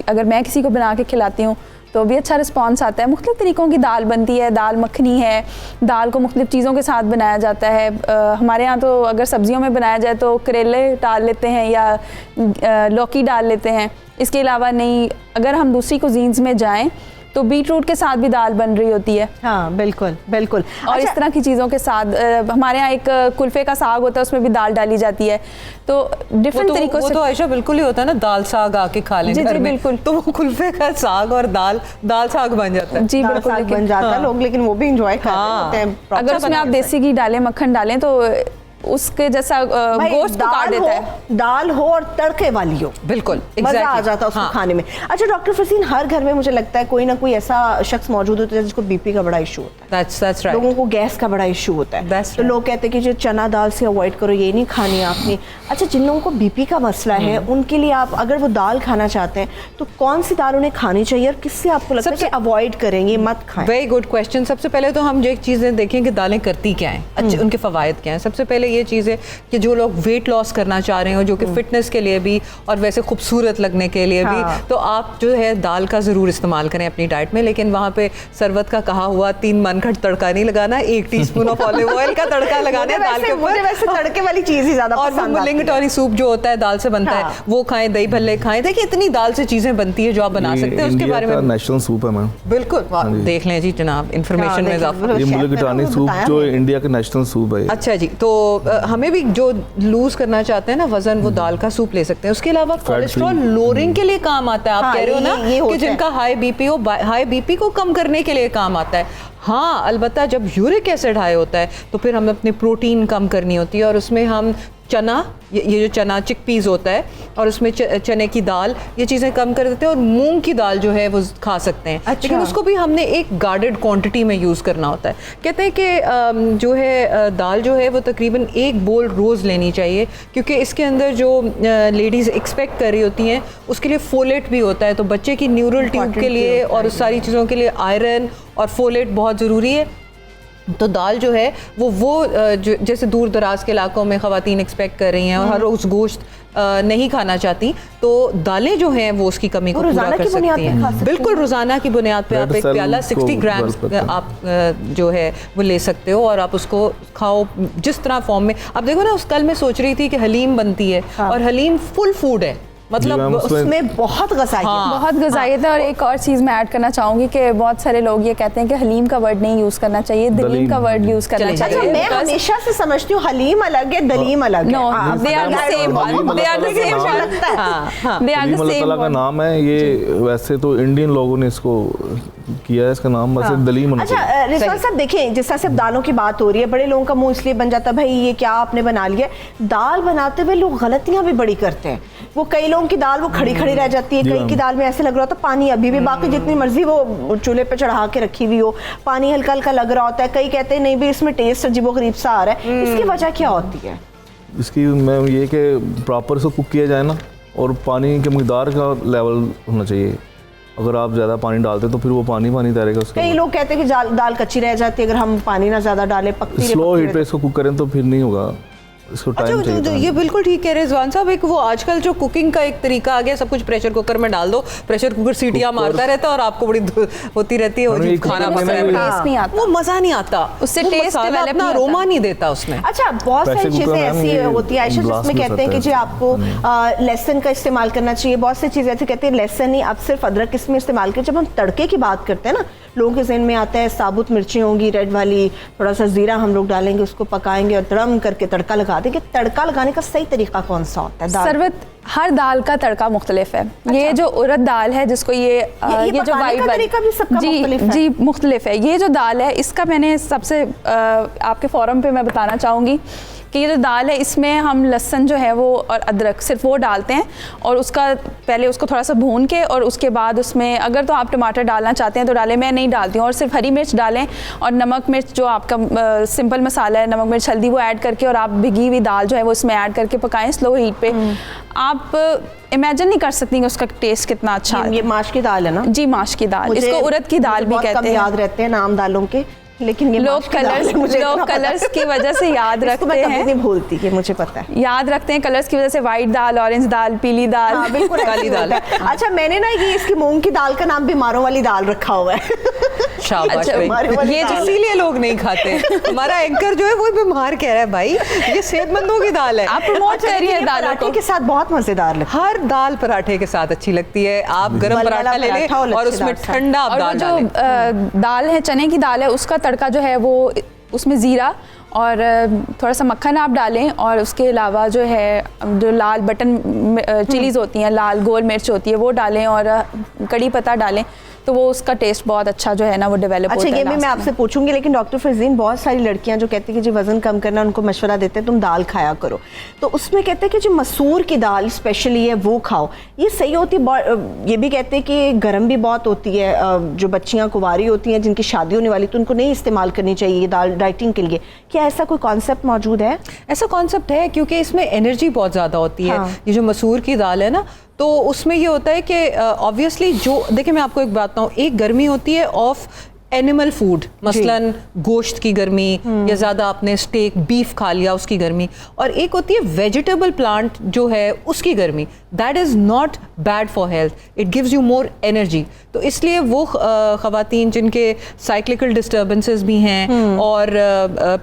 अगर मैं किसी को बना के खिलाती हूँ तो भी अच्छा रिस्पॉन्स आता है। मुख्तलिफ तरीक़ों की दाल बनती है, दाल मखनी है, दाल को मुख्तलिफ चीज़ों के साथ बनाया जाता है। हमारे यहाँ तो अगर सब्जियों में बनाया जाए तो करेले डाल लेते हैं या लौकी डाल लेते हैं। इसके अलावा नहीं, अगर हम दूसरी कुजीन्स में जाएँ तो बीट रूट के साथ भी दाल बन रही होती है। हाँ बिल्कुल बिल्कुल। और इस तरह की चीज़ों के साथ हमारे यहाँ एक कुल्फे का साग होता है, उसमें भी दाल डाली जाती है। तो डिफरेंट तरीकों से। वो तो आयशा बिल्कुल ही होता है ना, दाल साग आके खा लें घर में, बिल्कुल। तो वो कुल्फे का साग और दाल साग बन जाता है। जी बिल्कुल बन जाता है लोग, लेकिन वो भी इंजॉय करते हैं। अगर उसमें आप देसी घी डालें, मक्खन डालें तो उसके जैसा गोश्त को काट देता है। दाल हो और तड़के वाली हो, बिल्कुल मजा आ जाता है उसको खाने में। अच्छा डॉक्टर फरसीन, हर घर में मुझे लगता है कोई ना कोई ऐसा शख्स मौजूद होता है जिसको बीपी का बड़ा इशू होता है। That's right. लोगों को गैस का बड़ा इशू होता है, तो लोग कहते हैं कि जो चना दाल से अवॉइड करो, ये नहीं खानी आपने। अच्छा, जिन लोगों को बीपी का मसला है उनके लिए आप अगर वो दाल खाना चाहते हैं तो कौन सी दाल उन्हें खानी चाहिए और किससे आपको लगता है कि अवॉइड करेंगे, मत खाएं? Very good question. सबसे पहले तो हम जो एक चीज़ें देखें कि दालें करती क्या हैं, अच्छे उनके फ़वाइद क्या हैं। सबसे पहले ये चीज़ है कि जो लोग वेट लॉस करना चाह रहे हो, जो कि फिटनेस के लिए भी और वैसे खूबसूरत लगने के लिए भी, तो आप जो है दाल का ज़रूर इस्तेमाल करें अपनी डाइट में। लेकिन वहाँ पे सरवत का कहा हुआ 3 मनखट तड़का नहीं लगाना, 1 टीस्पून ऑफ ऑलिव ऑयल का तड़का लगाना है दाल के ऊपर। मुझे वैसे तड़के वाली चीज़ ही ज़्यादा और पसंद आती है। मुलिंगटोरी सूप जो होता है दाल से बनता है, वो खाएं, दही भल्ले खाएं। देखिए इतनी दाल से चीज़ें बनती है जो आप बना सकते हैं, उसके बारे में नेशनल सूप है मैम। बिल्कुल देख लें जी जनाब, इंफॉर्मेशन में इजाफा। ये मुलिंगटानी सूप जो इंडिया का नेशनल सूप है। अच्छा जी, तो हमें भी जो लूज करना चाहते हैं ना वजन, वो दाल का सूप ले सकते हैं। उसके अलावा कोलेस्ट्रॉल लोअरिंग के लिए काम आता है। आप कह रहे हो ना कि जिनका हाई बीपी हो, हाई बीपी को कम करने के लिए काम आता है। हाँ, अलबत्ता जब यूरिक एसिड हाई होता है तो फिर हमें अपनी प्रोटीन कम करनी होती है, और उसमें हम चना, ये जो चना चिकपीस होता है, और उसमें चने की दाल, ये चीज़ें कम कर देते हैं। और मूंग की दाल जो है वो खा सकते हैं। अच्छा। लेकिन उसको भी हमने एक गार्डेड क्वांटिटी में यूज़ करना होता है। कहते हैं कि जो है दाल जो है वो तकरीबन 1 बोल रोज़ लेनी चाहिए, क्योंकि इसके अंदर जो लेडीज़ एक्सपेक्ट कर रही होती हैं उसके लिए फोलेट भी होता है। तो बच्चे की न्यूरल ट्यूब के लिए और उस सारी चीज़ों के लिए आयरन और फोलेट बहुत ज़रूरी है। तो दाल जो है वो जो जैसे दूर दराज के इलाकों में ख़वातीन एक्सपेक्ट कर रही हैं और हर रोज़ गोश्त नहीं खाना चाहती, तो दालें जो हैं वो उसकी कमी को पूरा कर सकती हैं। बिल्कुल, रोज़ाना की बुनियाद पे आप एक प्याला 60 ग्राम्स आप जो है वो ले सकते हो, और आप उसको खाओ जिस तरह फॉर्म में। अब देखो ना, उस कल मैं सोच रही थी कि हलीम बनती है, और हलीम फुल फूड है, मतलब उसमें बहुत गज़ाई बहुत गज़ाइयत है। और एक और चीज़ मैं ऐड करना चाहूँगी कि बहुत सारे लोग ये कहते हैं कि हलीम का वर्ड नहीं यूज़ करना चाहिए, दलीम का वर्ड यूज़ करना चाहिए। अच्छा, मैं हमेशा से समझती हूँ हलीम अलग है, दलीम अलग है। No, they are the same one, they are the same one, they are the same का नाम है ये। वैसे तो इंडियन लोगों ने इसको किया है, इसका नाम वैसे दलीम। अच्छा रिजवान साहब, देखें जिस तरह से दालों की बात हो रही है, बड़े लोगों का मुंह इसलिए बन जाता है, भाई ये क्या आपने बना लिया। दाल बनाते हुए लोग गलतियां भी बड़ी करते हैं। वो कई लोगों की दाल वो खड़ी खड़ी रह जाती है, कई की दाल में ऐसे लग रहा होता है पानी अभी भी बाकी जितनी मर्जी वो चूल्हे पे चढ़ा के रखी हुई हो, पानी हल्का हल्का लग रहा होता है। कई कहते हैं नहीं भी इसमें टेस्ट अजीबोगरीब सा आ रहा है। इसकी वजह क्या होती है? इसकी मैं ये कि प्रॉपर से कुक किया जाए ना, और पानी के मकदार का लेवल होना चाहिए। अगर आप ज़्यादा पानी डालते तो फिर वो पानी तैरेगा उसका। कई लोग कहते हैं कि दाल कच्ची रह जाती है अगर हम पानी ना ज़्यादा डालें, पकती स्लो हीट पे इसको कुक करें तो फिर नहीं होगा। अच्छा, ये बिल्कुल ठीक कह रहे हैं रिजवान साहब। एक वो आजकल जो कुकिंग का एक तरीका आ गया, सब कुछ प्रेशर कुकर में डाल दो, प्रेशर कुकर सीटियां मारता रहता है और आपको बड़ी होती रहती है, खाना पक रहा है, वो मजा नहीं आता, उससे टेस्ट अपना अरोमा नहीं देता उसमें। अच्छा, बहुत सारी चीजें ऐसी होती है आयशा जिसमें कहते हैं कि जी आपको लहसुन का इस्तेमाल करना चाहिए। बहुत सी चीजें ऐसी कहते हैं लहसुन नहीं, आप सिर्फ अदरक इसमें इस्तेमाल करें। जब हम तड़के की बात करते हैं ना, लोगों के ज़हन में आता है साबुत मिर्चें होंगी रेड वाली, थोड़ा सा जीरा हम लोग डालेंगे, उसको पकाएंगे और दड़म करके तड़का लगा देंगे। तड़का लगाने का सही तरीका कौन सा होता है? सरवत, हर दाल का तड़का मुख्तलिफ है। अच्छा। ये जो उड़द दाल है जिसको ये जो वाइट वाली जी मुख्तलिफ है। ये जो दाल है इसका मैंने सबसे आपके फोरम पे मैं बताना चाहूँगी कि ये जो दाल है इसमें हम लहसुन जो है वो और अदरक सिर्फ वो डालते हैं, और उसका पहले उसको थोड़ा सा भून के, और उसके बाद उसमें अगर तो आप टमाटर डालना चाहते हैं तो डालें, मैं नहीं डालती हूँ। और सिर्फ हरी मिर्च डालें और नमक मिर्च जो आपका सिंपल मसाला है, नमक मिर्च हल्दी, वो ऐड करके, और आप भिगी हुई दाल जो है वो इसमें ऐड करके पकाएं स्लो हीट पे। आप इमेजिन नहीं कर सकती कि उसका टेस्ट कितना अच्छा है। ये माश की दाल है ना? जी, माश की दाल, इसको उड़द की दाल भी कहते हैं। याद रहते हैं नाम दालों के, लेकिन ये लोग कलर्स की वजह से याद रखते हैं। मैं नहीं भूलती कि मुझे पता है, याद रखते हैं कलर्स की वजह से। वाइट दाल, ऑरेंज दाल, पीली दाल, बिल्कुल काली दाल। अच्छा, मैंने ना ये इसकी मूंग की दाल का नाम बीमारों वाली दाल रखा हुआ है। शाबाश भाई, ये इसीलिए लोग नहीं खाते। हमारा एंकर जो है वो बीमार कह रहा है भाई ये सेहतमंदों की दाल है। आप प्रमोट कर रही है दालों को। के साथ बहुत मजेदार लगती है। हर दाल पराठे के साथ अच्छी लगती है। आप गरम पराठा ले लें और उसमें ठंडा दाल डालें। जो दाल है, चने की दाल है, उसका तड़का जो है वो उसमें ज़ीरा और थोड़ा सा मक्खन आप डालें और उसके अलावा जो है जो लाल बटन चिलीज़ होती हैं, लाल गोल मिर्च होती है, वो डालें और कड़ी पत्ता डालें, तो वो उसका टेस्ट बहुत अच्छा जो है ना वो डेवलप होता है। अच्छा, ये भी मैं आपसे पूछूंगी, लेकिन डॉक्टर फरजीन, बहुत सारी लड़कियां जो कहती हैं कि जी वज़न कम करना, उनको मशवरा देते हैं तुम दाल खाया करो, तो उसमें कहते हैं कि जो मसूर की दाल स्पेशली है वो खाओ, ये सही होती है? ये भी कहते हैं कि गर्म भी बहुत होती है, जो बच्चियाँ कुंवारी होती हैं जिनकी शादी होने वाली, तो उनको नहीं इस्तेमाल करनी चाहिए ये दाल डाइटिंग के लिए। क्या ऐसा कोई कॉन्सेप्ट मौजूद है? ऐसा कॉन्सेप्ट है, क्योंकि इसमें एनर्जी बहुत ज़्यादा होती है। ये जो मसूर की दाल है ना, तो उसमें ये होता है कि ऑब्वियसली जो देखिए मैं आपको एक बात बताऊँ, एक गर्मी होती है ऑफ एनिमल फूड, मसलन गोश्त की गर्मी या ज़्यादा आपने स्टेक बीफ खा लिया उसकी गर्मी, और एक होती है वेजिटेबल प्लांट जो है उसकी गर्मी। That is not bad for health, it gives you more energy. तो इसलिए वो ख़वातीन जिनके साइक्लिकल डिस्टर्बेंसेस भी हैं और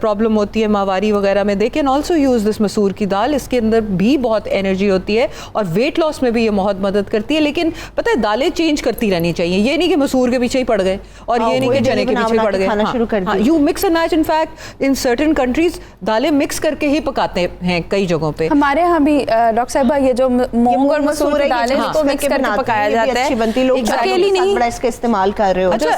प्रॉब्लम होती है माहवारी वगैरह में, they can also use this मसूर की दाल। इसके अंदर भी बहुत एनर्जी होती है और वेट लॉस में भी ये बहुत मदद करती है। लेकिन पता है दालें चेंज करती रहनी चाहिए, ये नहीं कि मसूर के पीछे ही पड़ गए और ये नहीं कि चने के पीछे पड़ गए। You mix and match. In fact in certain countries दालें मिक्स करके ही पकाते हैं कई जगहों पे। हमारे यहाँ भी डॉक्टर साहिबा ये जो मूंग और मसूर की दालें इसको मिक्स करके पकाया जाता है, लोग अकेली नहीं बड़ा इसका इस्तेमाल कर रहे हो। अच्छा,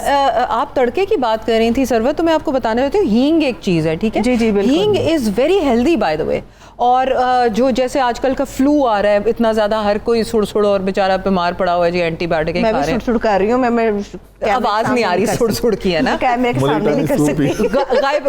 आप तड़के की बात कर रही थी सरवर, तो मैं आपको बताने रहती हूँ, हींग एक चीज़ है, ठीक है? जी जी बिल्कुल। हींग is very healthy by the way. और जो जैसे आजकल का फ्लू आ रहा है इतना ज़्यादा, हर कोई सुड़ और बेचारा बीमार पड़ा हुआ है जी, एंटीबायोटिक खा रहे हैं। सुड़ कर रही हूँ मैं आवाज नहीं आ रही सुड़ की है ना, कैमरे के सामने नहीं कर सकती,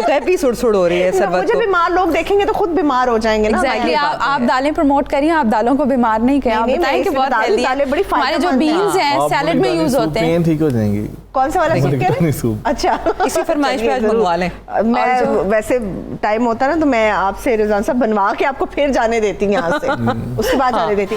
गायब ही सुड़ हो रही है सरवर। मुझे बीमार लोग देखेंगे तो खुद बीमार हो जाएंगे ना। एग्जैक्टली, आप दालें प्रमोट करिए, आप दालों को बीमार नहीं करें, आप बताएं कि बहुत हेल्दी है। हमारे जो बीन्स हैं सैलेड में यूज होते हैं, ठीक हो जाएंगी। कौन सा वाला सूप कह रहे हैं? अच्छा, इसी फरमाइश पे आज मंगवा लें। मैं वैसे टाइम होता ना तो मैं आपसे रिजवान साहब बनवा के आपको फिर जाने देती हूँ यहाँ से, उसके बाद जाने देती।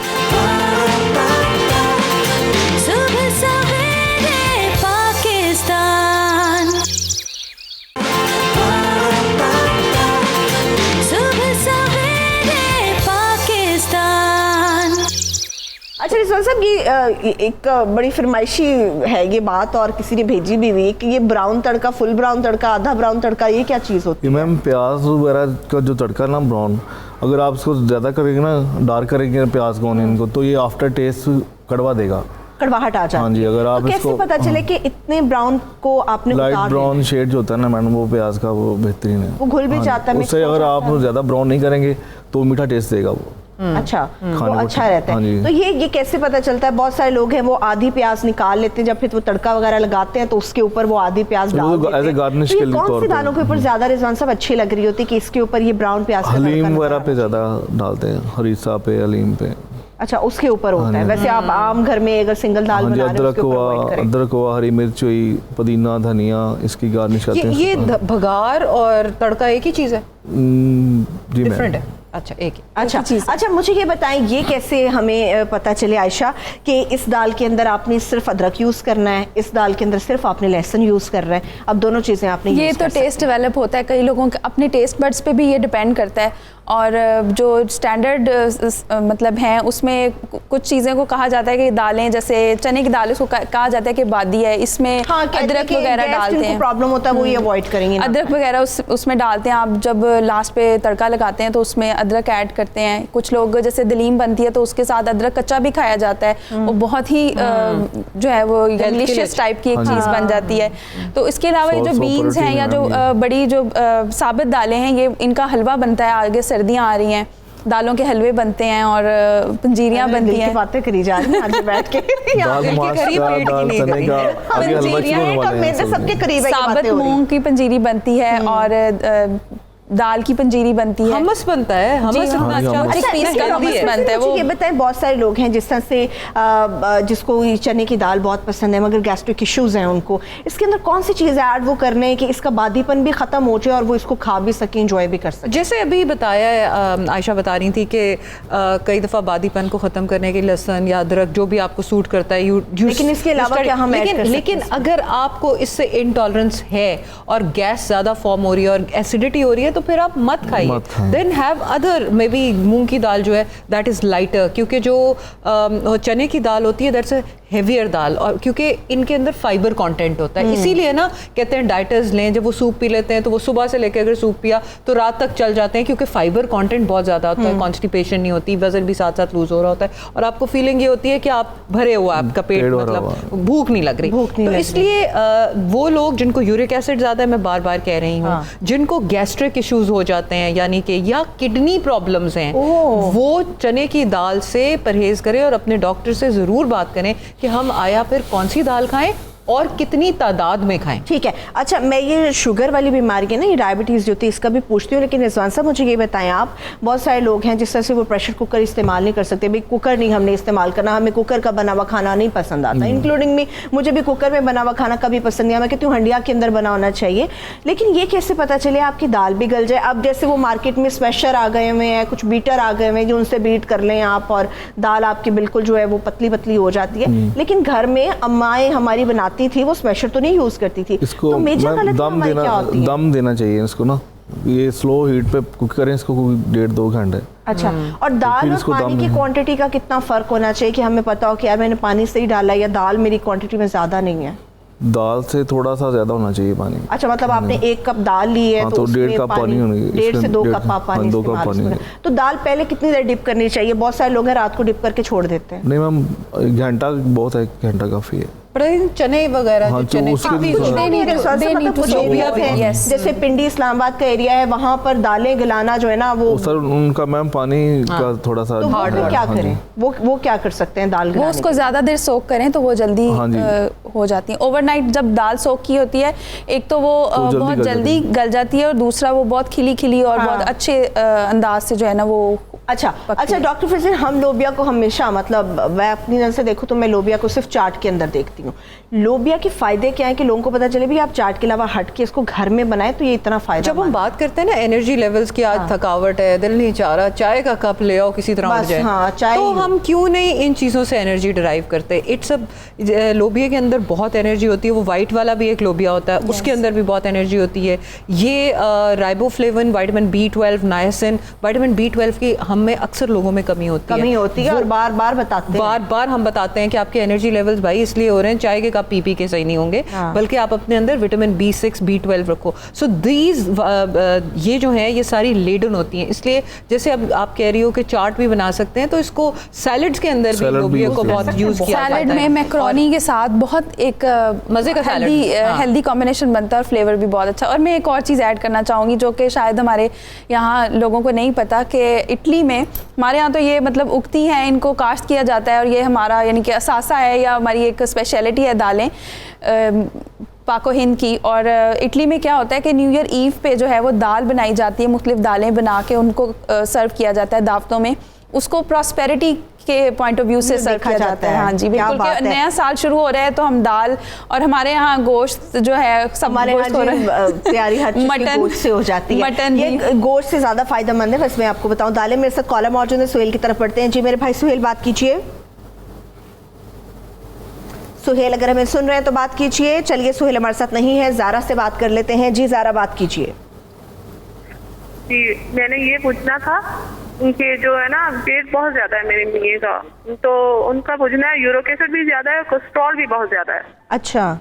अच्छा रिजवान साहब, ये एक बड़ी फरमाइशी है ये बात, और किसी ने भेजी भी हुई कि ये ब्राउन तड़का, फुल ब्राउन तड़का, आधा ब्राउन तड़का, ये क्या चीज़ होती है? मैम प्याज वगैरह का जो तड़का ना ब्राउन, अगर आप इसको ज़्यादा करेंगे ना, डार्क करेंगे प्याज को इनको, तो ये आफ्टर टेस्ट कड़वा देगा, कड़वाहट आ जाती है। हाँ जी, अगर आप तो इसको कैसे पता चले कि इतने ब्राउन को आपने लाइट ब्राउन शेड जो होता है ना मैडम, वो प्याज का वो बेहतरीन है, वो घुल भी जाता है। उससे अगर आप ज़्यादा ब्राउन नहीं करेंगे तो मीठा टेस्ट देगा वो। अच्छा, वो अच्छा रहता है। तो ये कैसे पता चलता है? बहुत सारे लोग हैं वो आधी प्याज निकाल लेते हैं, जब फिर वो तड़का वगैरह लगाते हैं तो उसके ऊपर वो आधी प्याज डाल देते हैं। गार्निश तो के लिए कौन सी दालों के ऊपर ज्यादा रिजवान साहब अच्छी लग रही होती है कि इसके ऊपर ये ब्राउन प्याज? हलीम वगैरह पे ज्यादा डालते हैं, हरीसा पे, हलीम पे। अच्छा, उसके ऊपर होता है। वैसे आप आम घर में अगर सिंगल दाल बना रहे हो, अदरक हुआ, हरी मिर्च हुई, पुदीना, धनिया, इसकी गार्निश करते हैं। ये भगार और तड़का एक ही चीज़ है? जी डिफरेंट है। अच्छा, एक अच्छा, मुझे ये बताएं, ये कैसे हमें पता चले आयशा कि इस दाल के अंदर आपने सिर्फ अदरक यूज़ करना है, इस दाल के अंदर सिर्फ आपने लहसुन यूज़ कर रहे हैं? अब दोनों चीज़ें आपने ये तो टेस्ट डेवलप होता है, कई लोगों के अपने टेस्ट बड्स पे भी ये डिपेंड करता है। और जो स्टैंडर्ड मतलब हैं उसमें कुछ चीज़ें को कहा जाता है कि दालें, जैसे चने की दाल, उसको कहा जाता है कि बादी है, इसमें अदरक वगैरह डालते हैं, प्रॉब्लम होता है वो ये अवॉइड करेंगे, अदरक वगैरह उसमें डालते हैं। आप जब लास्ट पे तड़का लगाते हैं तो उसमें अदरक ऐड करते हैं। कुछ लोग जैसे दलीम बनती है तो उसके साथ अदरक कच्चा भी खाया जाता है, वो बहुत ही जो है वो डिलीशियस टाइप की एक चीज़ बन जाती है। तो इसके अलावा ये जो बीन्स हैं या जो बड़ी जो साबित दालें हैं, ये इनका हलवा बनता है। आगे सर्दियाँ आ रही हैं, दालों के हलवे बनते हैं और पंजीरियाँ बनती हैं। बातें करी जा रही हैं आज बैठ के, सबके करीब साबित मूंग की पंजीरी बनती है और दाल की पंजीरी बनती है, हमस बनता है, हमस इतना अच्छा बनता है। वो ये बताएं, बहुत सारे लोग हैं जिस तरह से जिसको चने की दाल बहुत पसंद है मगर गैस्ट्रिक इश्यूज हैं उनको, इसके अंदर कौन सी चीज़ ऐड वो करने हैं कि इसका बादीपन भी ख़त्म हो जाए और वो इसको खा भी सके, इंजॉय भी कर सके? जैसे अभी बताया है, आयशा बता रही थी कि कई दफ़ा बादीपन को ख़त्म करने के लहसुन या अदरक जो भी आपको सूट करता है, लेकिन इसके अलावा क्या हम लेकिन अगर आपको इससे इंटॉलरेंस है और गैस ज़्यादा फॉर्म हो रही है और एसिडिटी हो रही है तो फिर आप मत खाइए, then have other, maybe मूंग की दाल जो है दैट इज़ लाइटर, क्योंकि जो चने की दाल होती है दैट्स अ हेवियर दाल, और क्योंकि इनके अंदर फाइबर कंटेंट होता है, इसीलिए ना कहते हैं डाइटर्स लें, जब वो सूप पी लेते हैं तो वो सुबह से लेकर अगर सूप पिया तो रात तक चल जाते हैं, क्योंकि फाइबर कंटेंट बहुत ज़्यादा होता है, कॉन्स्टिपेशन नहीं होती, वजन भी साथ साथ लूज हो रहा होता है, और आपको फीलिंग ये होती है कि आप भरे हुआ, आपका पेट मतलब भूख नहीं लग रही, तो इसलिए वो लोग जिनको यूरिक एसिड ज़्यादा है, मैं बार बार कह रही हूँ, जिनको गैस्ट्रिक इश्यूज हो जाते हैं यानी कि या किडनी प्रॉब्लम्स हैं, वो चने की दाल से परहेज करें और अपने डॉक्टर से ज़रूर बात करें कि हम आया फिर कौन सी दाल खाएं और कितनी तादाद में खाएं। ठीक है, अच्छा मैं ये शुगर वाली बीमारी है ना, ये डायबिटीज़ जो होती है, इसका भी पूछती हूँ, लेकिन रिजवान साहब मुझे ये बताएं आप, बहुत सारे लोग हैं जिस तरह से वो प्रेशर कुकर इस्तेमाल नहीं कर सकते, भाई कुकर नहीं हमने इस्तेमाल करना, हमें कुकर का बना हुआ खाना नहीं पसंद आता, इंक्लूडिंग मी, मुझे भी कुकर में बना हुआ खाना कभी पसंद नहीं, मैं कहती हूँ हंडिया के अंदर बना होना चाहिए, लेकिन ये कैसे पता चले आपकी दाल भी गल जाए? अब जैसे वो मार्केट में स्मैशर आ गए हुए हैं, कुछ बीटर आ गए हुए हैं, जो उनसे बीट कर लें आप और दाल आपकी बिल्कुल जो है वो पतली पतली हो जाती है, लेकिन घर में अम्माएँ हमारी बनाती थी, वो स्मैशर तो नहीं यूज करती थी, इसको तो मेजर गलती हमारी क्या होती है? दम देना चाहिए इसको ना, ये स्लो हीट पे कुक करें इसको 1.5-2 घंटे। अच्छा, और दाल और पानी की क्वांटिटी का कितना फर्क होना चाहिए कि हमें पता हो कि यार मैंने पानी से ही डाला या दाल मेरी क्वांटिटी में ज्यादा नहीं है? दाल से थोड़ा सा ज्यादा होना चाहिए पानी। अच्छा, मतलब आपने 1 कप दाल ली है तो 1.5 कप पानी होनी है, 1.5 से 2 कप आप पानी इस्तेमाल। तो दाल पहले कितनी देर डिप करनी चाहिए? बहुत सारे लोग हैं रात को डिप करके छोड़ देते हैं। नहीं मैम, घंटा बहुत है, घंटा काफी है। चने वगैरह जैसे पिंडी इस्लामाबाद का एरिया है, वहाँ पर दालें गलाना जो है ना वो सर उनका मैम पानी का थोड़ा सा, तो वो क्या करें? वो क्या कर सकते हैं दाल वो उसको ज्यादा देर सोक करें तो वो जल्दी हो जाती है। ओवरनाइट जब दाल सोक की होती है, एक तो वो बहुत जल्दी गल जाती है और दूसरा वो बहुत खिली खिली और बहुत अच्छे अंदाज से जो है ना वो। अच्छा डॉक्टर फिर हम लोबिया को हमेशा, मतलब मैं अपनी नज़र से देखूँ तो मैं लोबिया को सिर्फ चाट के अंदर देखती हूँ। लोबिया के फायदे क्या है कि लोगों को पता चले भी आप चाट के अलावा हट के इसको घर में बनाए तो ये इतना फायदा। जब हम बात करते हैं ना एनर्जी लेवल्स की, आज थकावट है, दिल नहीं चाह रहा, चाय का कप ले आओ किसी तरह उठ जाए, तो हम क्यों नहीं इन चीज़ों से एनर्जी ड्राइव करते? इट्स सब लोबिया के अंदर बहुत एनर्जी होती है, वो वाइट वाला भी एक लोबिया होता है, उसके अंदर भी बहुत एनर्जी होती है। ये riboflavin, vitamin B12, niacin, vitamin B12 की हम में अक्सर लोगों में कमी होती है और बार बार हम बताते हैं कि आपके एनर्जी लेवल्स भाई इसलिए हो रहे हैं, चाय के कप पी के सही नहीं होंगे, बल्कि आप अपने अंदर विटामिन B6, B12 रखो। सो दीज ये जो है ये सारी लेडन होती हैं, इसलिए जैसे अब आप कह रही हो कि चाट भी बना सकते हैं, तो इसको सैलड्स के अंदर भी लोबिया को बहुत यूज किया जाता है। सैलड में मैक्रोनी के साथ बहुत एक मजे का हेल्दी कॉम्बिनेशन बनता है और फ्लेवर भी बहुत अच्छा। और मैं एक और चीज़ ऐड करना चाहूँगी जो कि शायद हमारे यहाँ लोगों को नहीं पता, कि इटली में हमारे यहाँ तो ये मतलब उगती हैं, इनको काश्त किया जाता है और ये हमारा यानी कि असासा है या हमारी एक स्पेशलिटी है दालें पाको हिंद की। और इटली में क्या होता है कि न्यू ईयर ईव पे जो है वो दाल बनाई जाती है, मुख्तलिफ दालें बना के उनको सर्व किया जाता है दावतों में, उसको प्रॉस्पेरिटी के पॉइंट ऑफ व्यू से सर्व किया जाता है। हाँ जी बिल्कुल, कि नया साल शुरू हो रहा है तो हम दाल, और हमारे यहाँ गोश्त जो है हमारे तैयारी हर चीज़ की गोश्त से हो जाती है, मटन ये गोश्त से ज़्यादा फायदेमंद है। बस मैं आपको बताऊँ, दालें मेरे साथ कॉलर मौजूद है, सुहेल की तरफ पढ़ते हैं। जी मेरे भाई सुहेल, बात कीजिए। सुहेल अगर हमें सुन रहे हैं तो बात कीजिए। चलिए सुहेल हमारे साथ नहीं है, ज़ारा से बात कर लेते हैं। जी ज़ारा, बात कीजिए। जी मैंने ये पूछना था कि जो है ना वेट बहुत ज़्यादा है मेरे मियाँ का, तो उनका पूछना है यूरिक एसिड भी ज़्यादा है, कोलेस्ट्रॉल भी बहुत ज़्यादा है। अच्छा,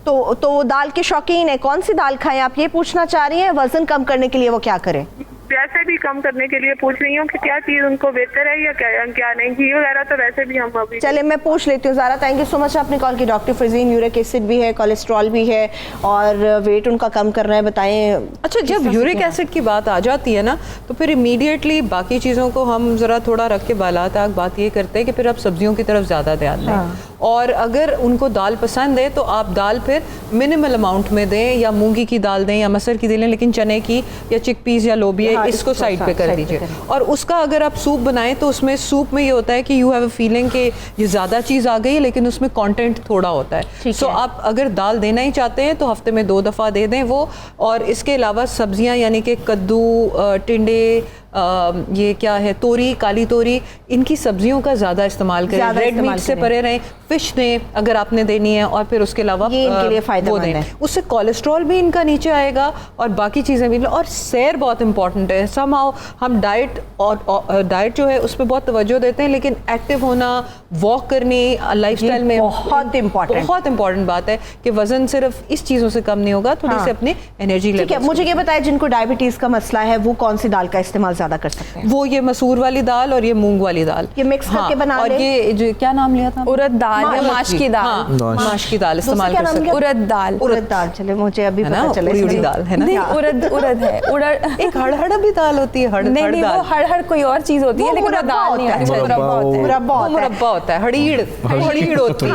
तो दाल के शौकीन है, कौन सी दाल खाएं आप ये पूछना चाह रही हैं? वजन कम करने के लिए वो क्या करें? वैसे भी कम करने के लिए पूछ रही हूँ कि क्या चीज़ उनको बेहतर है या क्या नहीं। घी वगैरह तो वैसे भी हम अभी। चले मैं पूछ लेती हूँ Zara, thank you so much आपने कॉल की। डॉक्टर फरजीन, यूरिक एसिड भी है, कोलेस्ट्रॉल भी है और वेट उनका कम करना है, बताएं। अच्छा, जब यूरिक एसिड की बात आ जाती है ना तो फिर इमीडिएटली बाकी चीज़ों को हम ज़रा थोड़ा रख के बाला तक बात ये करते हैं कि फिर आप सब्जियों की तरफ ज़्यादा ध्यान दें। और अगर उनको दाल पसंद है तो आप दाल फिर मिनिमल अमाउंट में दें, या मूंगी की दाल दें या मसर की दें, लेकिन चने की या चिकपीस या लोबिया इसको साइड पे कर दीजिए। और उसका अगर आप सूप बनाएं तो उसमें सूप में ये होता है कि यू हैव अ फीलिंग कि ये ज़्यादा चीज़ आ गई है लेकिन उसमें कंटेंट थोड़ा होता है। सो आप अगर दाल देना ही चाहते हैं तो हफ्ते में 2 दफ़ा दे दें वो। और इसके अलावा सब्जियां यानी कि कद्दू, टिंडे, ये क्या है, तोरी, काली तोरी, इनकी सब्जियों का ज़्यादा इस्तेमाल करें, रेड मीट से परे रहें, फिश दें अगर आपने देनी है, और फिर उसके अलावा ये इनके लिए फायदेमंद है। उससे कोलेस्ट्रॉल भी इनका नीचे आएगा और बाकी चीज़ें भी। और सैर बहुत इंपॉर्टेंट है। समहाउ हम डाइट और डाइट जो है उस पर बहुत तवज्जो देते हैं, लेकिन एक्टिव होना, वॉक करनी लाइफस्टाइल में बहुत इंपॉर्टेंट बात है कि वजन सिर्फ इस चीज़ों से कम नहीं होगा, थोड़ी सी अपनी एनर्जी लेवल। ठीक है, मुझे ये बताएं जिनको डायबिटीज का मसला है वो कौन सी दाल का इस्तेमाल ज्यादा कर सकते हैं? वो ये मसूर वाली दाल और ये मूंग वाली दाल, ये मिक्स करके बना और ये जो क्या नाम लिया था, उड़द दाल या माश की दाल, माश की दाल इस्तेमाल कर सकते हैं। उड़द दाल, चले मुझे अभी पता चले उड़द दाल है ना, नहीं उड़द है, उड़द एक हड़हड़ भी दाल होती है, नहीं वो हड़हड़ कोई और चीज होती है, लेकिन दाल नहीं होती, मुरब्बा होता है, हड़ीड़ होती है।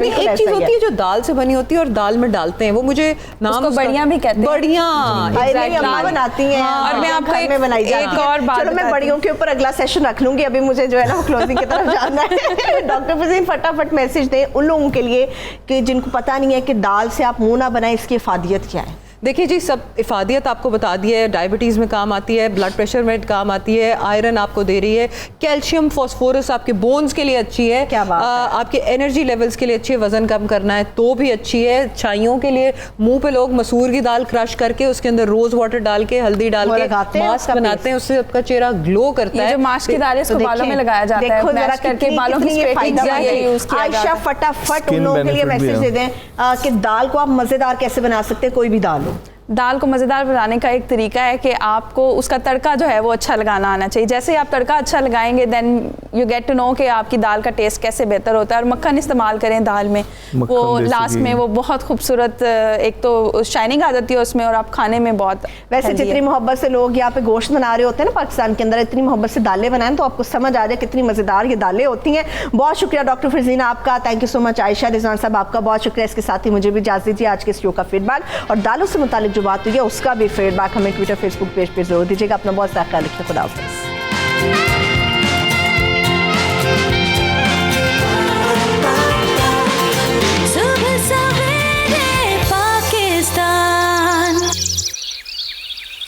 एक चीज होती है जो दाल से बनी होती है और दाल में डालते हैं, वो मुझे नाम बढ़िया भी कहते हैं, बढ़िया बनाती हैं। और मैं आपको एक और बात, चलो मैं बड़ियों के ऊपर अगला सेशन रख लूंगी, अभी मुझे जो है ना क्लोजिंग की तरफ जाना है। डॉक्टर फरजीन फटाफट मैसेज दें उन लोगों के लिए कि जिनको पता नहीं है कि दाल से आप मुंह ना बनाएं, इसकी इफादियत क्या है? देखिए जी, सब इफादियत आपको बता दी है। डायबिटीज़ में काम आती है, ब्लड प्रेशर में काम आती है, आयरन आपको दे रही है, कैल्शियम फॉस्फोरस आपके बोन्स के लिए अच्छी है, क्या बात है? आपके एनर्जी लेवल्स के लिए अच्छी है, वजन कम करना है तो भी अच्छी है। छाइयों के लिए मुंह पे लोग मसूर की दाल क्रश करके उसके अंदर रोज वाटर डाल के, हल्दी डाल के मास्क बनाते हैं, उससे आपका चेहरा ग्लो करता है। जो मास्क की दाल है इसको बालों में लगाया जाता है, मैश करके बालों की स्ट्रेटनिंग के लिए यूज किया जाता है। आयशा फटाफट उन लोगों के लिए मैसेज दे दें कि दाल को आप मजेदार कैसे बना सकते हैं, कोई भी दाल हो। दाल को मज़ेदार बनाने का एक तरीका है कि आपको उसका तड़का जो है वो अच्छा लगाना आना चाहिए। जैसे ही आप तड़का अच्छा लगाएंगे then you get to know कि आपकी दाल का टेस्ट कैसे बेहतर होता है। और मक्खन इस्तेमाल करें दाल में, वो लास्ट में वो बहुत खूबसूरत, एक तो शाइनिंग आ जाती है उसमें और आप खाने में बहुत। वैसे जितनी मोहब्बत से लोग यहाँ पे गोश्त बना रहे होते हैं ना पाकिस्तान के अंदर, इतनी मोहब्बत से दालें बनाएं तो आपको समझ आ जाए कितनी मज़ेदार ये दालें होती हैं। बहुत शुक्रिया डॉक्टर फरजीन आपका, thank you so much. Ayesha Rizwan साहब आपका बहुत शुक्रिया। इसके साथ ही मुझे भी इजाज़त दीजिए। आज के इस शो का फीडबैक और दालों से मुतालिक जो बात हुई है उसका भी फीडबैक हमें ट्विटर फेसबुक पेज पर जरूर दीजिएगा। अपना बहुत ख्याल रखिए। खुदा हाफ़िज़।